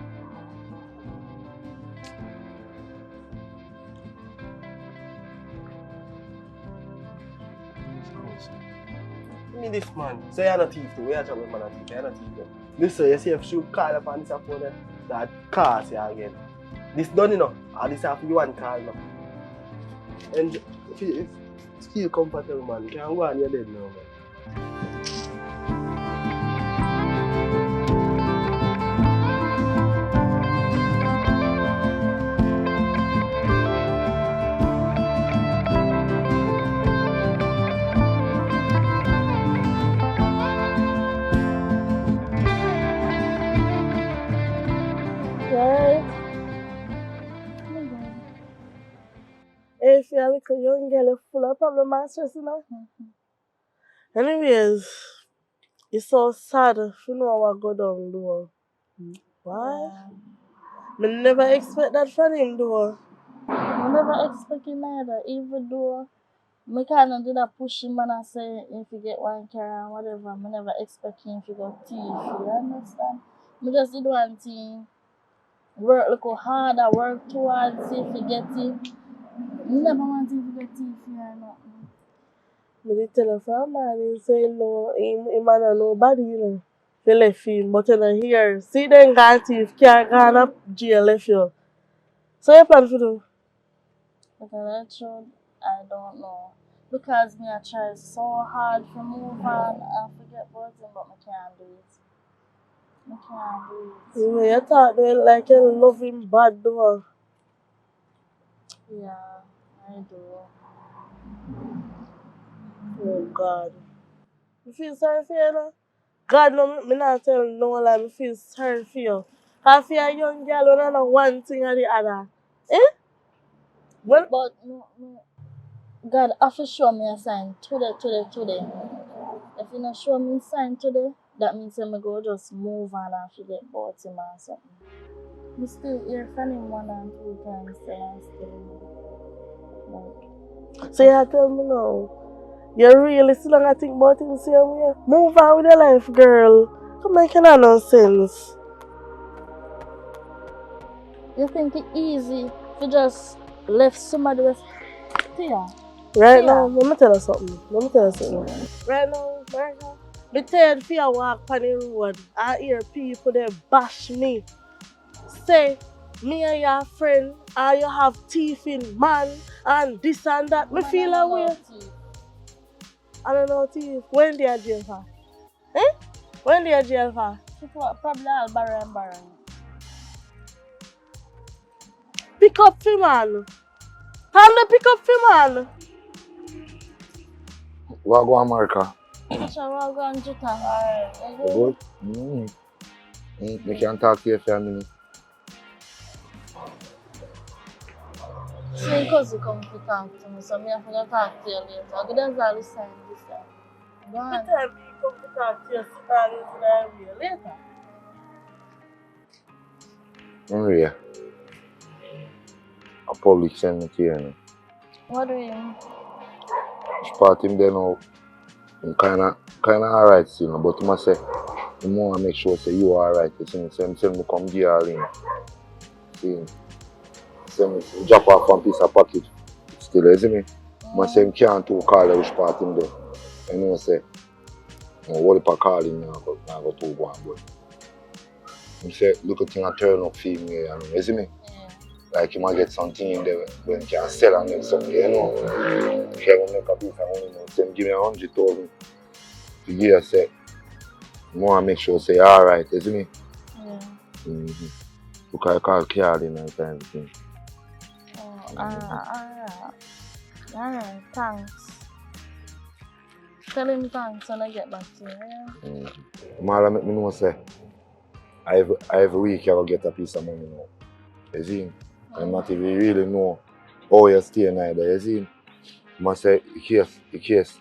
Give me this, man. Say you're not thief too. Where you talking about man a thief? You're not thief too. Listen, you see if she call up on this phone there, that cost you again. This done enough. And this after you one call now. And feel comfortable, man. You can't go on your bed now, man. Right? If you're a little young girl full of problem and stress, you know. Anyways, it's so sad if you know what go down though. Why? I never expect that from him though. I never expect it neither, even though I kind of did a push him and I say if you get one car and whatever, I never expect him to go thief, you understand? I just did one thing, work look harder, work towards it, if you get it. I never want him to get thief or nothing. I did tell her from man, he say no, him and nobody, you know. They left him, but you know here, see them guy thief, can't go up jail left you. So you plan to do? Because the truth, I don't know. Because me I try so hard to move on and forget about him, but I can't do it. I can't do it. You thought they like you love him bad though. Yeah, I do. Oh God. I feel sorry for you now. God no, me not tell no lie, I feel sorry for you. Cause for a young girl, you don't know one thing or the other. Eh? Well, But no, God have to show me a sign today. If you not show me a sign today, that means I'm go just move on and forget about him or something. I still hear from him 1 and 2 times, say I still so you tell me now, you really still don't think about him the same way? Move on with your life, girl. Come make no nonsense. You think it's easy to just left somebody with Tia? Right Yeah. now, let me tell you something. Right now, Martha, me tired for you walk on the road and hear people they bash me. Say, me and your friend, and you have teeth in man, and this and that. Me feel away. I don't know teeth. When they are jail for? Eh? When they are jail for? Probably all barren. Pick up for man. Time to pick up for man. What go America? That's how we're going to town. You good? We can talk to you for a minute. So because you come to talk to me, so me have to talk to you later. Good as all this time. Go on. The time you come to talk to you, sit down in the later. Maria, a public send me to you now. What do you mean? Part him there now. I'm kinda alright still, but I say, I want to make sure say you are alright. You see me, send me come give all in. See, send me drop off one piece of package. Still, you see me? I say I can't to call which part him there. I know say, what if I call him now go to one but I say, look at thing I turn up for me, you see me? Like you might get something in there when you can sell and then something, you know. If you make a piece of money, then give me 100,000 to give a set. I want to make sure say alright, you see me? Yeah. Mm-hmm. Because I call Carl in and everything. Alright, thanks. Tell him thanks when I get back to you, yeah? Mala make me know say every week you will get a piece of money now. You see? And not even really know how you stay neither, you see? Must say the case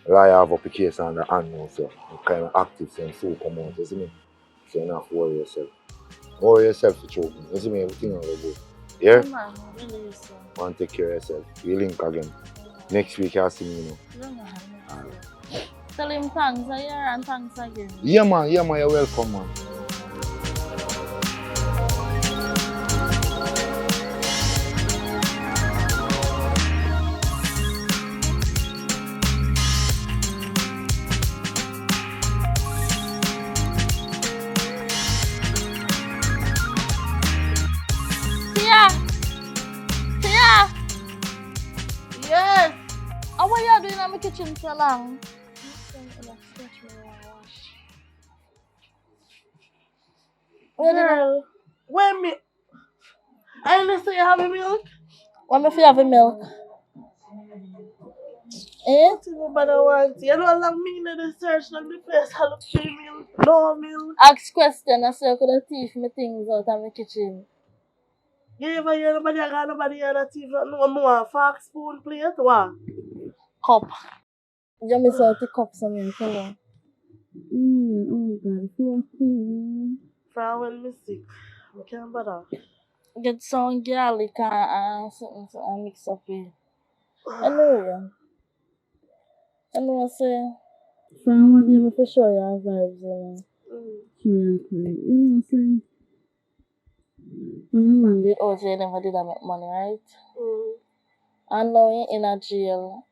lie have up the case on the hand now, so you kind of active so soon come out, you see me? So you don't have to worry yourself. Worry yourself for choking, you see me? Everything will go good. Yeah? Man, really so. Want to take care of yourself. We link again. Next week I'll see me, you know. Tell him thanks a year and thanks again. Yeah man, you're welcome man. Tia! Yes! And what you doing in my kitchen so long? Girl, when me... I understand you have a milk? What if you have a milk? Eh? But I want you know how long me in the search on the place I look for milk, no milk. Ask question, I say I could have teeth my things out of my kitchen. You ever hear nobody got nobody here that even no more fork spoon plate? What? Cup. You miss out the cup something, tell me. Oh God, so cool. From when me sick, I can't bother. Get some garlic and something and mix up with. Anyway, I know I say, so I want you to show your vibes, you know. You know what I'm saying? When my man did out here, never did I make money, right? And now he in a jail.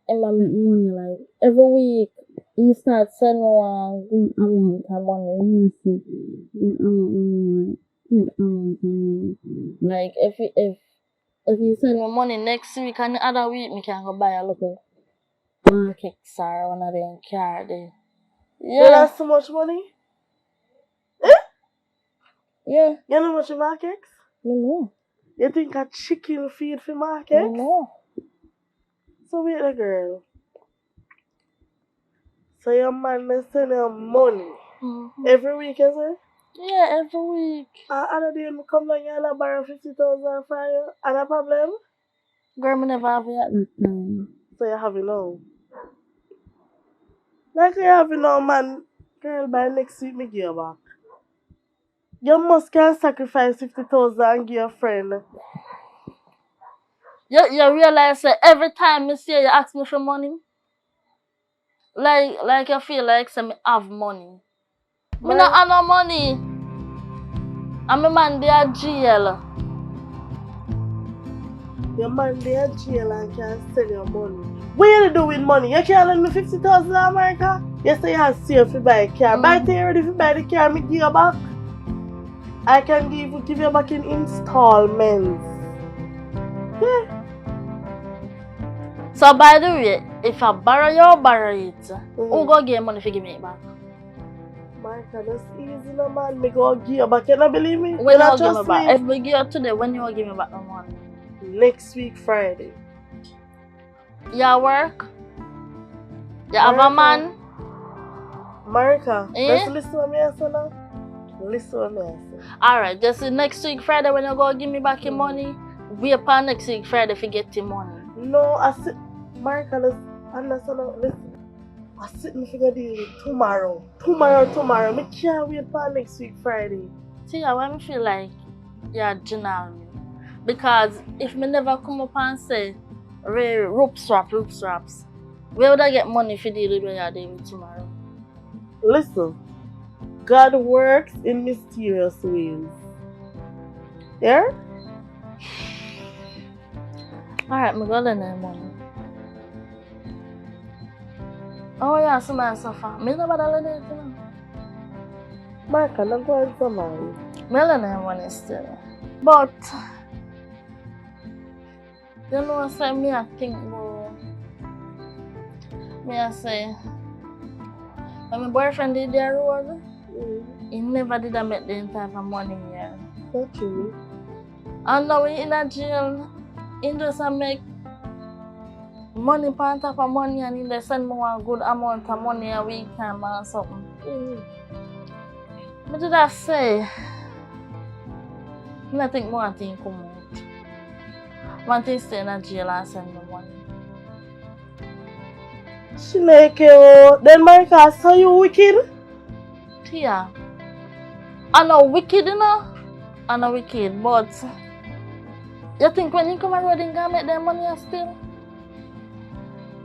And I make money like every week. You start sending me one good amount of money. You see, good amount of money. Like if you send me money next week and the other week, me can go buy a little markets or one of them car there. You Yeah, that's so much money? yeah, You know much markets? me know, You think a chicken feed for me market? know. So wait a girl. So your man is send you money every week, is it? Yeah, every week. Other day me come down here and I borrow 50,000 for you. And a problem? Girl, me never have it at that time. So you have it now. Like you have it now, man. Girl, by next week me give you back. You must can sacrifice 50,000 and give your friend. You realize that every time you see you ask me for money, like you feel like say me have money. Me not have no money. And my man they at jail. Your man they at jail and can't send your money. What you do with money? You can't lend me 50,000 in America? You say you have saved to buy a car. Buy the ready to buy the car, me give you back. I can give you back in installments. Yeah. So by the way, if I borrow you, borrow it. Who go give money to give me it back? Marka, that's easy, no man. Me go give you back. You don't believe me? When you give me back? If we give you today, when you give me back the money? Next week, Friday. You work? You have a man? Marka, Eh? just listen to me I say now. Listen to me I say. Alright, just next week Friday when you go give me back your money, wait upon next week Friday to get your money. No, I sit. Marka, listen. I sit me figure deal with tomorrow. Tomorrow. Me can't wait for next week Friday. See, I feel like you're general. Because if me never come up and say, rope straps, where would I get money for the deal you're doing tomorrow? Listen, God works in mysterious ways. Yeah? Alright, I'm going to lend money. Oh yeah, somebody suffer. Me nobody lend it, you know. Marka, I'm going to marry. Me lend money still. But, you know what I me I think about, me I say, when my boyfriend did their road, he never did make the type of money here. That's true. And now he in a jail, he just make money on top of money and he just send me a good amount of money a week time or something. But did I say, I think one thing come out. One thing stay in a jail and send me money. She like you. Then Marka, so you wicked? Yeah. I'm not wicked, you know? I'm not wicked, but you think when you come around and gonna make their money still?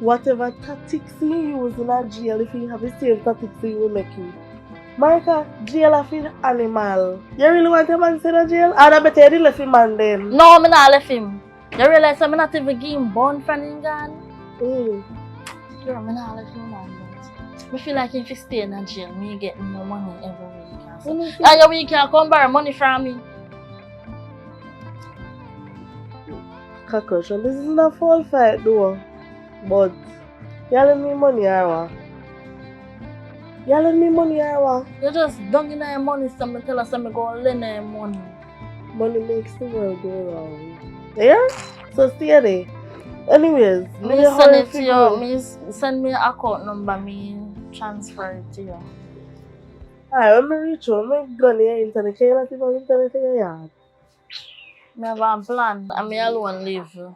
Whatever tactics you use in a jail, if you have the same tactics you will make you. Marka, jail a feed animal. You really want a man to in a jail? I'd better you left him man then. No, I'm not left him. You realize I'm not even giving born friend in Ghana? Yeah, I'm not left him man. I feel like if you stay in a jail, me get more money every week. And your week can come borrow money from me. Cockroach, this is not a full fight though. But you lend me money or what? You lend me money or what? You just don't give me money, so I tell us I'm going to lend you money. Money makes the world go round. Yeah? So stay there. Anyways, me send it to you. Me send me an account number, me transfer it to you. Alright, when I reach home, I'm going to your internet. Can you not even internet in your yard? I have a plan, and me alone live.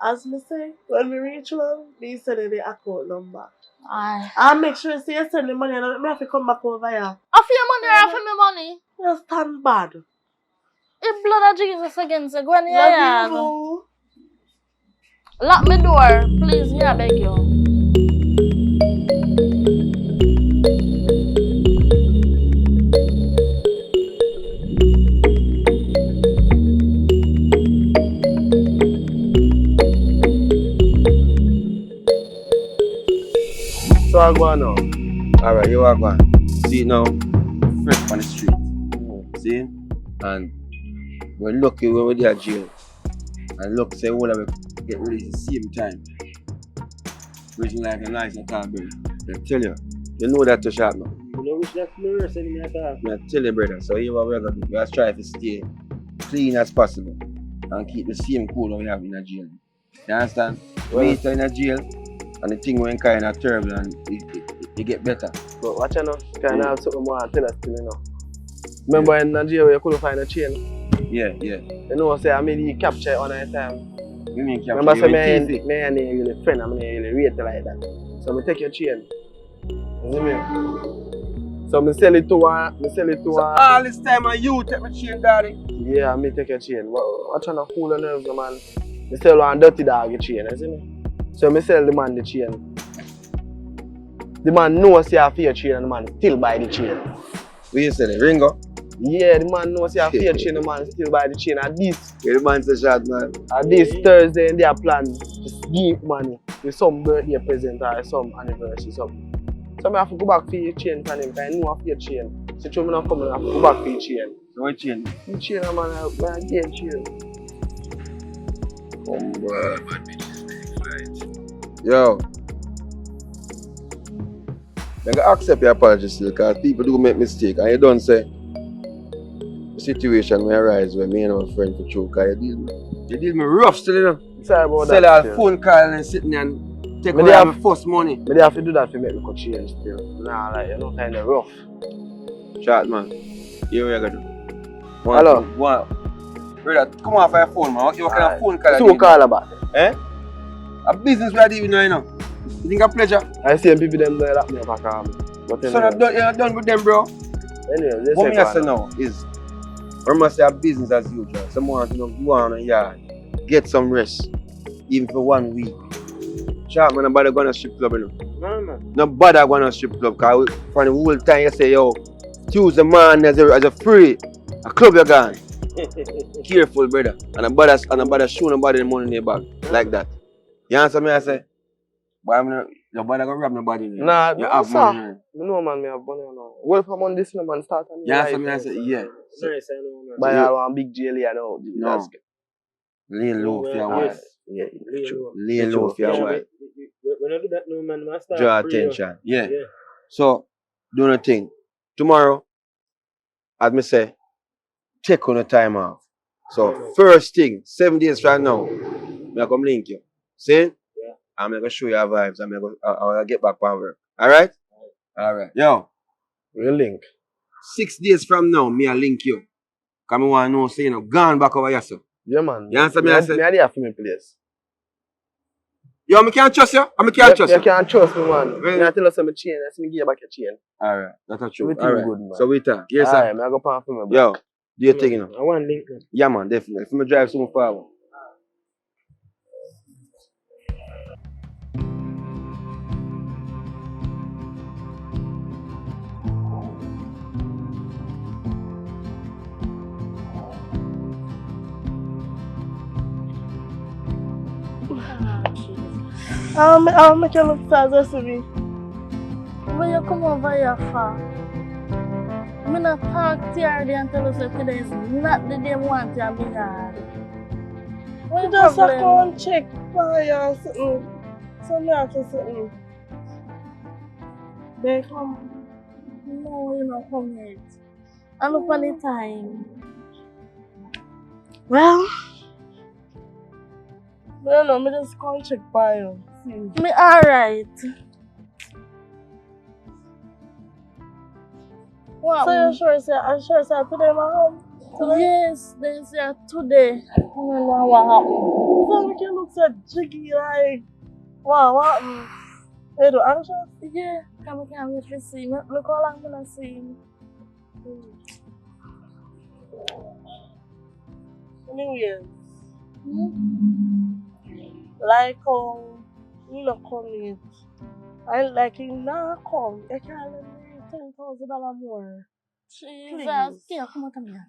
As me say, when we reach home, me send you the account number. Aye. I'll make sure you send the money and I have to come back over here. Offer your money or offer me money? You stand bad. If blood of Jesus against you, go in your yard. You. Lock me door, please, me I beg you. So I go on now. Alright, you are going. See now, fresh on the street. See? And we're lucky when we're there at jail. And look, say all of it get released at the same time. Waiting like a nice car bill. I tell you, you know that to shop now. You know which that fluorescent in my car? I tell you, brother, so here what we're going to do. We have to try to stay clean as possible and keep the same code that we have in a jail. You understand? Well, in a jail and the thing went kind of terrible and it get better. But watch out now, because I have something more to tell us still, you know. Remember in Nigeria you couldn't find a chain? Yeah. You know, say I made you capture it on a time. You mean capture? Remember, say me and you really friend, I'm really rate like that. So I take your chain. You see me? So I sell it to her. So all this time you take my chain, daddy? Yeah, I take your chain. Watch out, cool your nerves, man. I sell one dirty dog your chain, you see me? So I sell the man the chain. The man knows you have your chain and the man still buy the chain. What you say, the Ringo? Yeah, the man knows he have fair chain, the man still buy the chain. And this, Yeah, the man say shot, man. and this Thursday, they are planning to give money with some birthday present or some anniversary, something. So I have to go back for your chain for him, because I know I have your chain. So if I'm not coming, I have to go back for your chain. So what chain? The chain, man, I get chain. Come bro. Yo. I gotta accept your apology still, because people do make mistakes. And you don't say the situation may arise where me and my friend for true, because you deal me rough still, you know. Sorry about Sell that. a phone call and sitting and take Me away dey my first money. But they have to do that to make me go change still. Nah, like, you know, kind of rough. Chat, man. Here we are gonna do. Hello. Brother, come off your phone, man. What kind of phone call? So call about it. Eh? A business we are doing now, you know. You think a pleasure? I see people them there that me up a call me. But So you're not done with them, bro. Anyway, let's What me I say now. now is, I must say business as usual. Someone you know go on a yard, get some rest, even for 1 week. Chat, man, nobody going to strip club, you know. No, no. Nobody going to strip club, because for the whole time you say, yo, Tuesday man as a free, a club you're gone. Careful, brother. And nobody show nobody the money in their bag. Like that. You answer me, I say? But nobody gonna rob nobody. Nah, you no, have sir. money. No, man, me have money now. Well, if I'm on this, man, start on You answer me, I say, yeah. Nice, I know, man. But I want big jail here now. No. Lay low for your wife. Yeah, Lay low for your wife. When I do that, no, man, I start Draw attention. Yeah. So, do the thing. Tomorrow, as me say, take on a time off. So, first thing, 7 days from now, I come link you. See? Yeah. I'm going to show you our vibes. I'm going to get back on work. Alright? Alright. Yo. We'll link. 6 days from now, me I link you. Because I want to know, say, you know, gone back over here, so. Yeah, man. You answer me, I say? Me there for me place. Yo, I can't trust you. I can't trust you. You can't trust me, man. Really? I tell us I'm a chain. I say me give you back your chain. Alright. That's true. Everything Alright. good, man. So we talk. Yes, sir. Alright, I go pan for me, bro. Yo, do your thing, you know. I want link, man. Yeah, man, definitely. If I drive soon forward. I'll make you look sad to me. When you come over here for, I'm not talk to you already and tell us that today is not the day I want you to be hard. You just have to go and check for you or something. So me have to something. They come. No, you don't come yet. I look on the time. Well, I don't know, I just go and check for you. See. Me alright. What? So you sure say today my home? Today? Yes, they say today. I don't know what happened. So we can look so jiggy like, wow, what happened? You do anxious? Yeah, come wait to see me. Look how long I'm gonna see him. Anyways, like how you not come yet. I like you not come. I can't let me $10,000 more. Jesus, yeah, come here.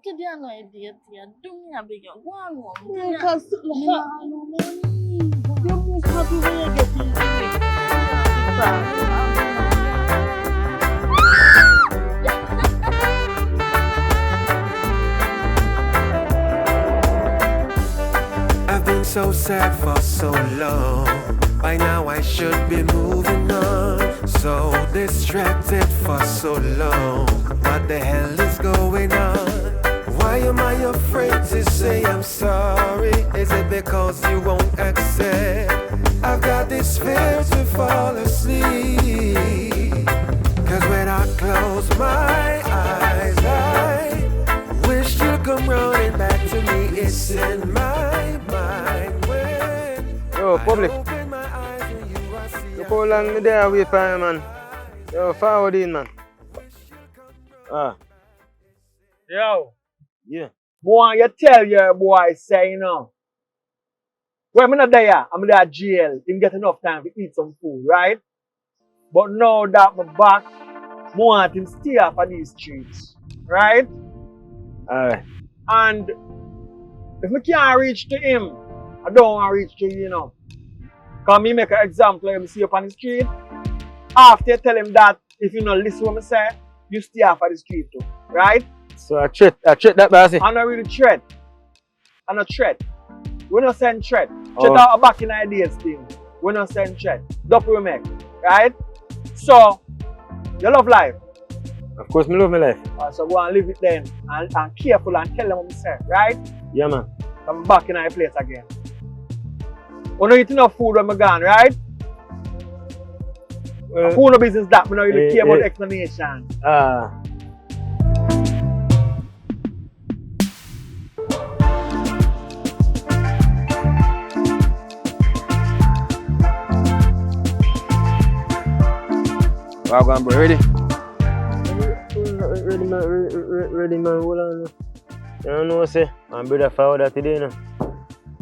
Give you no idea, dear. Do me a big one. Because no money. You move happy when you get in the I've been so sad for so long. By now I should be moving on. So distracted for so long. What the hell is going on? Why am I afraid to say I'm sorry? Is it because you won't accept? I've got this fear to fall asleep. Cause when I close my eyes, I wish you'd come running back to me. It's in my mind when Yo, public. I open my eyes and you I see. Look how long me there wait for you, man. Yo, forward in, man. Yo, Yeah. boy, you tell your boy, say, you know, well, I'm not there, I'm there at jail. Him get enough time to eat some food, right? But now that I'm back, I want him stay off of these streets. right? Alright. And if I can't reach to him, I don't want to reach to you, you know. Because me make an example of him see up on the street. After you tell him that if you don't listen to what I say, you stay off of the street too, right? So I treat that bossy. I'm not really threat. I'm not threat. We don't send threat. Threat Oh. are back in ideas thing. We don't send threat. That's what we make, right? So, you love life. Of course, me love my life. So go and live it then and careful and tell them what I say, right? Yeah, man. I'm back in my place again. We don't eat enough food when I'm gone, right? Food no business that, we don't really care about explanation. Welcome, bro. Ready? Ready, man. Hold on. You don't know, say, my brother forward today, you know.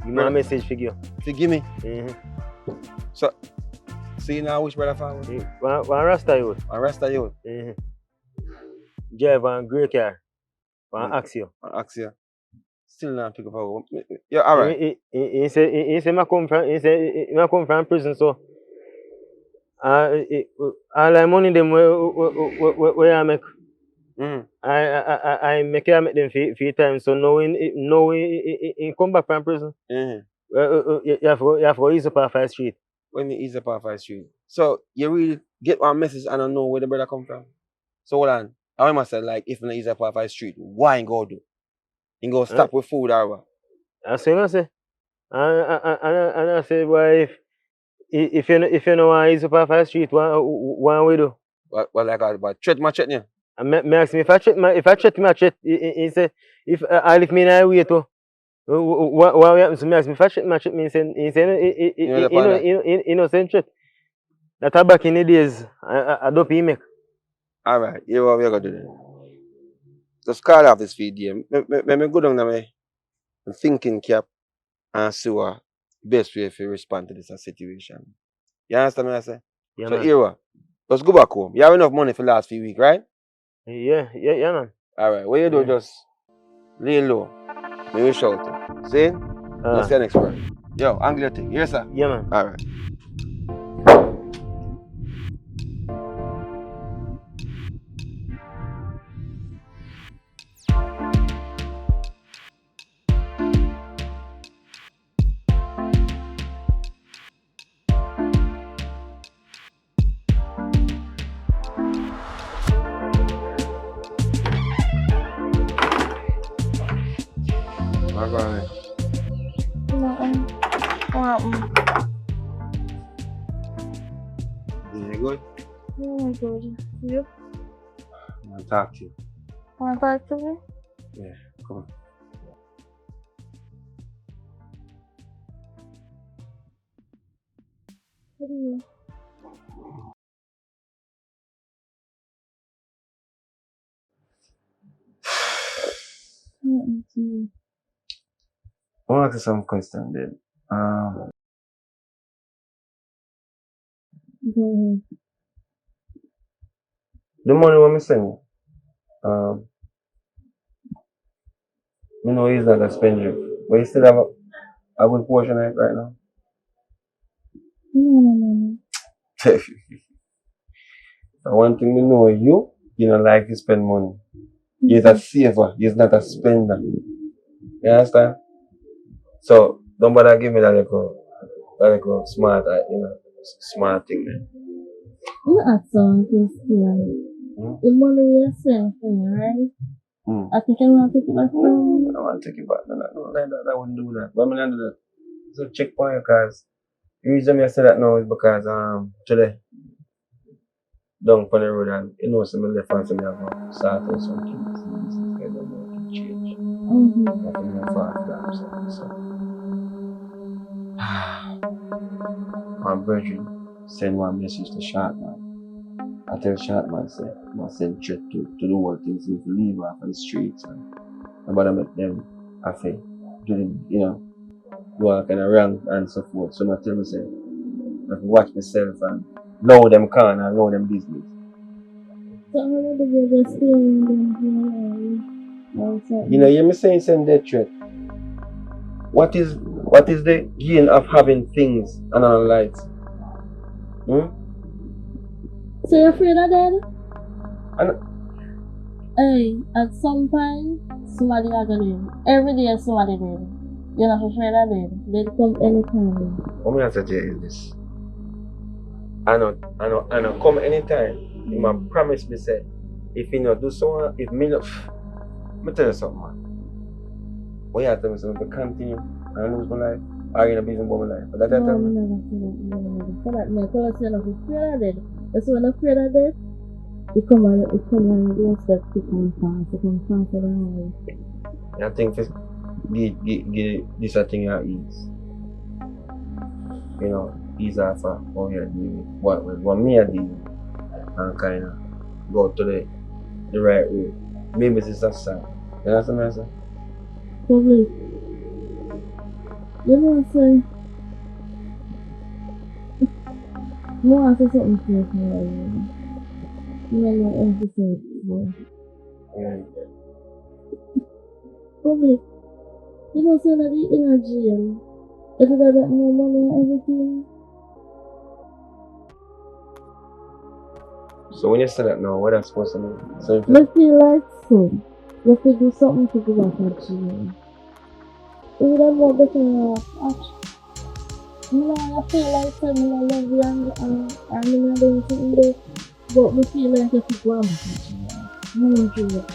Give me a message for you. Forgive me. So you now which brother forward? One Rasta youth. One Rasta youth? Drive one grey car. One Axio. One Axio. Still not pick up our... Yeah, alright. He say I come from prison, so all the money them where I make. I make them few times. So now he come back from prison. You have to ease up off 5th Street. When you ease up off 5th Street. So you really get one message and I know where the brother come from. So hold on. I must say, like, if you ease up off 5th Street, why ain't go do? You go stop with food or what? I say no say. And I say, boy, if you know why ease up off 5th Street, what we do? What like but threat my threat, yeah? And me ask me if I threat my threat, he say if I live me in a way too. What happens to me ask me if I threat my threat, he say innocent threat. That back in the days I don't pay make. Alright, here's what we're gonna do then. Just call off this video. Let me go down to my thinking cap and see what best way to respond to this situation. You understand what I say? Yeah, so man. here, let's go back home. You have enough money for the last few weeks, right? Yeah, man. Alright, what you do, just lay low. Maybe shout it. See? Let's see the next part. Yo, angle thing. Yes, sir? Yeah, man. Alright. You good? Oh, good. You? I want to talk to you. Want to talk to me? Yeah, come on. What are you? I want to ask you some question, babe. Go ahead. The money when I send you, you know he's not a spender, but you still have a good portion of it right now. No. One thing we know, you don't like to spend money. You're a saver, you're not a spender. You understand? So don't bother give me that little smart, smart thing there. You ask someone question. The money you're saying for me, right? I think I want to take it back from you. I want to take it back. No, like that. I wouldn't do that. But I'm not do that. So check on you, cause the reason I say that now is because today down on the road and you know some left and some have to start out some things. I don't know to change. Nothing more fast than so. My brethren send one message to Sharkman. I tell Sharkman say I send threat to do what things if you leave off on the streets and nobody make them affair. Doing, do all kind of wrong and so forth. So I tell me say I can watch myself and know them can and know them business. You know, you me saying send that threat. What is the gain of having things and on lights? Hmm? So you're afraid of that? And Hey, at some point, somebody are gonna leave. Every day somebody leave. You're not afraid of them. They come anytime. what me answer to you is this. I know come anytime. You must promise me say, if you not do so, if me not, me tell you something, man. What you have to tell me so to continue and lose my life, or in a business about my life. But that No, time, I'm never say that. Me tell us you're not afraid of that. That's why I'm afraid of that. You come and you step to come fast. You come faster than I think this a thing you ease. You know, ease off of how you deal with what me I deal with, and kind of go to the right way. Maybe it's a sign. You know what I'm saying? Probably. You know what I'm saying? More after something personal. You know what I'm saying? Yeah. Probably. You know, so that the energy and if you got more money and everything. So when you say that now, what that's supposed to mean? So if I feel like so. You have to do something to give up at you. You would have more better I feel like so I love you and I'm doing something there. But I feel like if you go on with you. No one do it.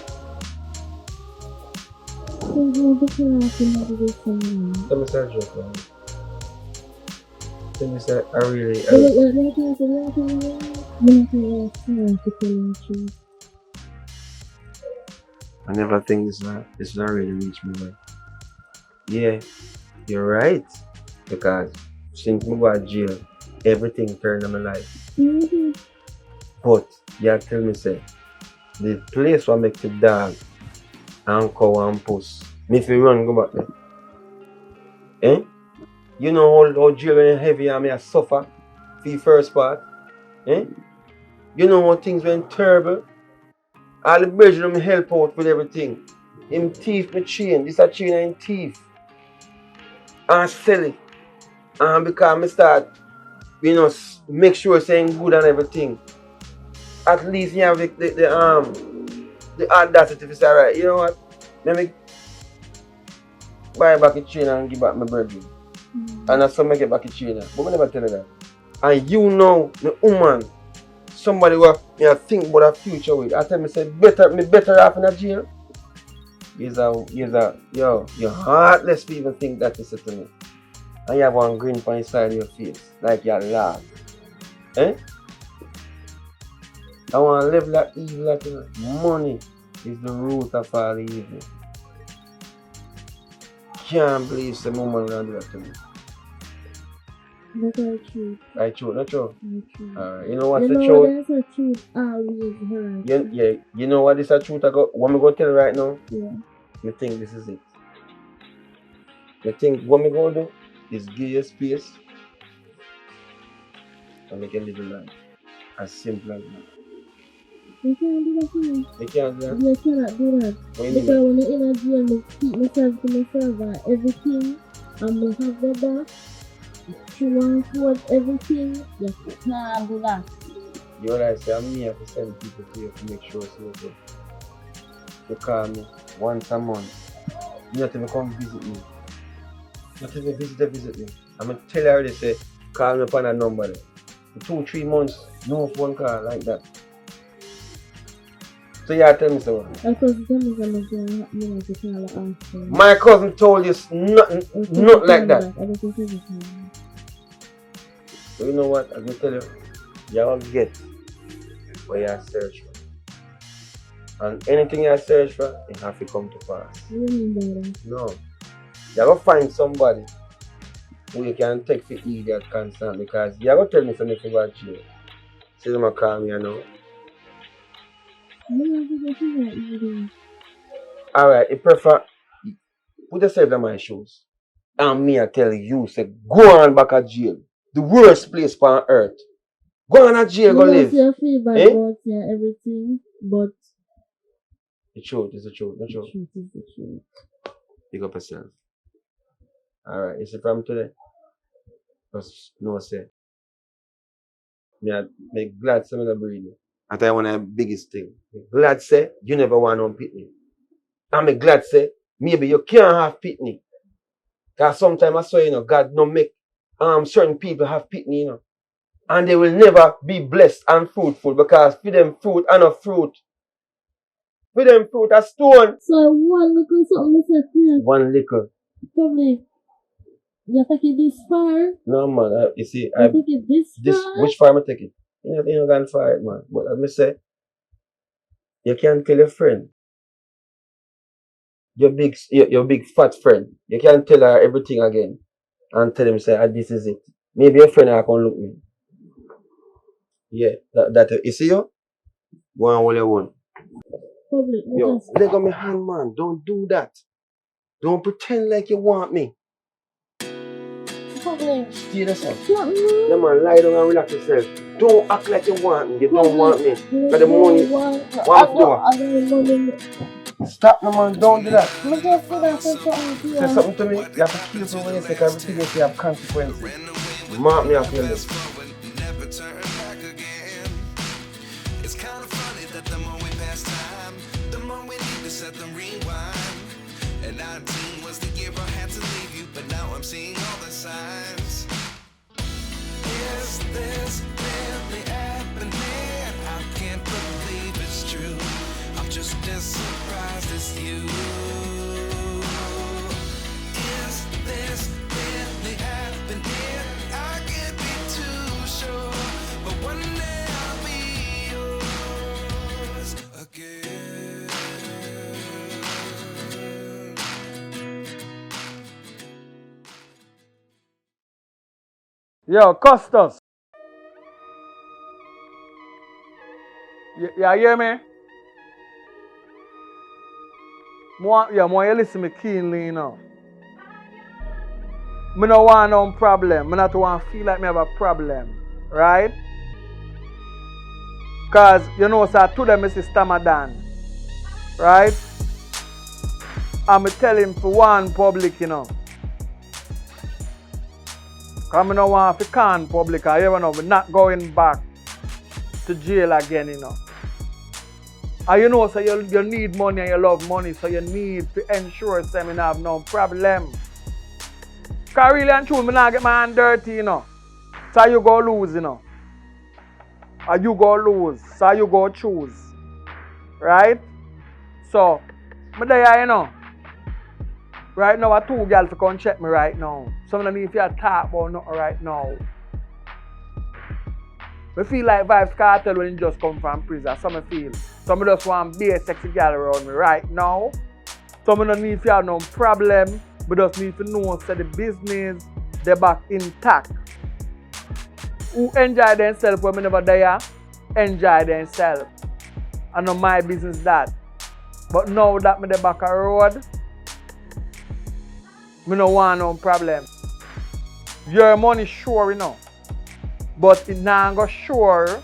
So you're better off in the way somewhere. let me say a joke, man. Let me say I really I never think this not really reach me, man. Yeah, you're right. Because since we got jail, everything turned in my life. But you tell me say the place where make the dog and cow and puss, me if you run go back there. Eh? You know how jail when heavy and me I suffer for the first part. Eh? You know how things went terrible. All the brethren me help out with everything. Him thief me chain, this a chain and thief. And sell it. And because me start, make sure saying good and everything. At least you have the audacity to say, alright, you know what? Let me buy back a chain and give back my brethren. And that's how I get back a chain. But I never tell you that. And you know, the woman, somebody who I think about a future with, I tell me say me better off in a jail. You're heartless to even think that you said to me. And you have one grin on the side of your face, like you laugh. Eh? I want to live like evil, like money is the root of all evil. Can't believe some woman will do that to me. That's all true. Right, true, not true? True. Alright, you know what's you the know truth? There's a truth always hurt. You know what is the truth? What I'm going to tell you right now? Yeah. You think this is it. You think what I'm going to do is give you space and make a little life. As simple as that. You can't do that for me. You can't do that? You cannot do that. Because when you're in a jail, I keep myself to myself and everything, and I have the back, through and forth, everything, you can't do that. You realize I'm here to send people to you to make sure so you call me once a month. You not even come visit me. Not even visit me. I'm going to tell you already, say, call me upon a number there. For 2-3 months, no phone call like that. So you tell me so. My cousin told you nothing like that. So you know what? I'm going to tell you, you'll get what you search for. And anything you search for, it have to come to pass. No. You're going to find somebody who you can take for idiot constant because you're going to tell me something about you. So you're going to call me, you know. Alright, you prefer put yourself in my shoes. And me I tell you, say go on back at jail. The worst place on earth. Go on at jail, go live. You feel bad about everything. But The truth is the truth, the the truth. truth is the truth. Pick up yourself. Alright, you see from today? Just know say. Me glad say me no breed you. I tell you one of the biggest thing. Me glad say you never want no pitney. And me glad say maybe you can't have pitney. Cause sometimes I saw God no make certain people have pitney, and they will never be blessed and fruitful because for them fruit and a fruit. For them fruit a stone. So one little something I said to you. One little. Probably you take it this far. No man, you see, You take it this far. which far I take it? You know gone far it, man. But as me say, you can't tell your friend. Your big fat friend. You can't tell her everything again and tell him say, this is it. Maybe your friend will come look me. Yeah, that you see you? Go and hold your own. Probably. Yo, let go my hand, man. Don't do that. Don't pretend like you want me. Probably. See this one? Yeah, man, lie down and relax yourself. Don't act like you want me. You don't want me. Got the money. Stop, no, man. Don't do that. Say something to me. You have to keep it when you say everything you say have consequences. Mark me off your list. It's kind of funny that the more we pass time, the more we need to set the rewind. And 19 was the year I had to leave you, but now I'm seeing all the signs. Is this really happening? I can't believe it's true. I'm just as surprised as you. Is this really happening? I can't be too sure, but one day I'll be yours again. Yo, Custos. You hear me? More you listen me keenly, you know. Me no want no problem. Me not want to feel like me have a problem. Right? Cause you know, so to them is Stamadan. Right? And me tell him for one public, you know. Cause me no want to can public, and you know, me not going back to jail again, you know. And you know, so you need money and you love money, so you need to ensure that you have no problem. Cause really and true, me not get my hand dirty, you know. So you go lose, you know. Or you go lose, so you go choose. Right? So, me there, you know. Right now, I two girls to come check me right now. So I don't need to talk about nothing right now. I feel like Vibes Cartel when you just come from prison. So I feel. So I just want to be a sexy girl around me right now. So I don't need to have no problem. I just need to know that the business, they're back intact. Who enjoy themselves when I never there, enjoy themselves. I know my business that. But now that I'm back on the road, I don't want no problem. Your money sure, you know. But it not go sure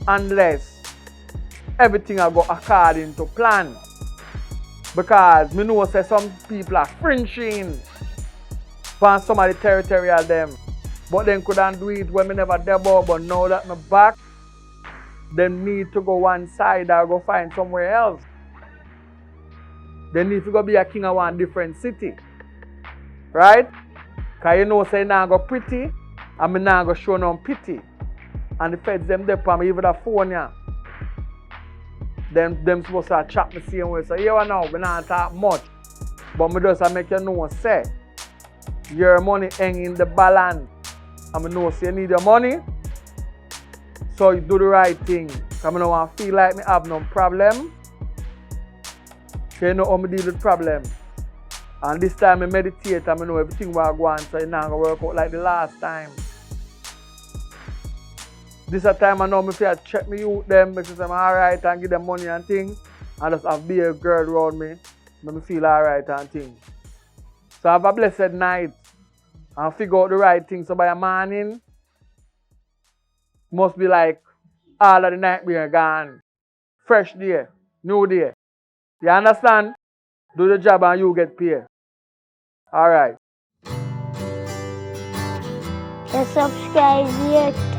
unless everything will go according to plan. Because I know that some people are fringing on some of the territorial them. But then couldn't do it when I never debo. But now that I'm back, they need to go one side or go find somewhere else. They need to go be a king of one different city. Right? Because you know, say you not go pretty, and I not go show no pity. And the feds them there for me, even the phone, yeah. Them supposed to chat me same way. So you know, we not talk much. But I just make you know, say, your money hang in the balance. And I know, say you need your money. So you do the right thing. Because I don't want to feel like I have no problem. So you know how I deal with problem. And this time I meditate and I know everything will go on, so it's not going to work out like the last time. This a time I know I feel check me youth them because I'm alright and give them money and things. And just have be a girl around me. Make me feel alright and things. So have a blessed night. And figure out the right thing. So by the morning, must be like all of the nightmare gone. fresh day, new day. You understand? Do the job and you get paid. Alright. Subscribe yet.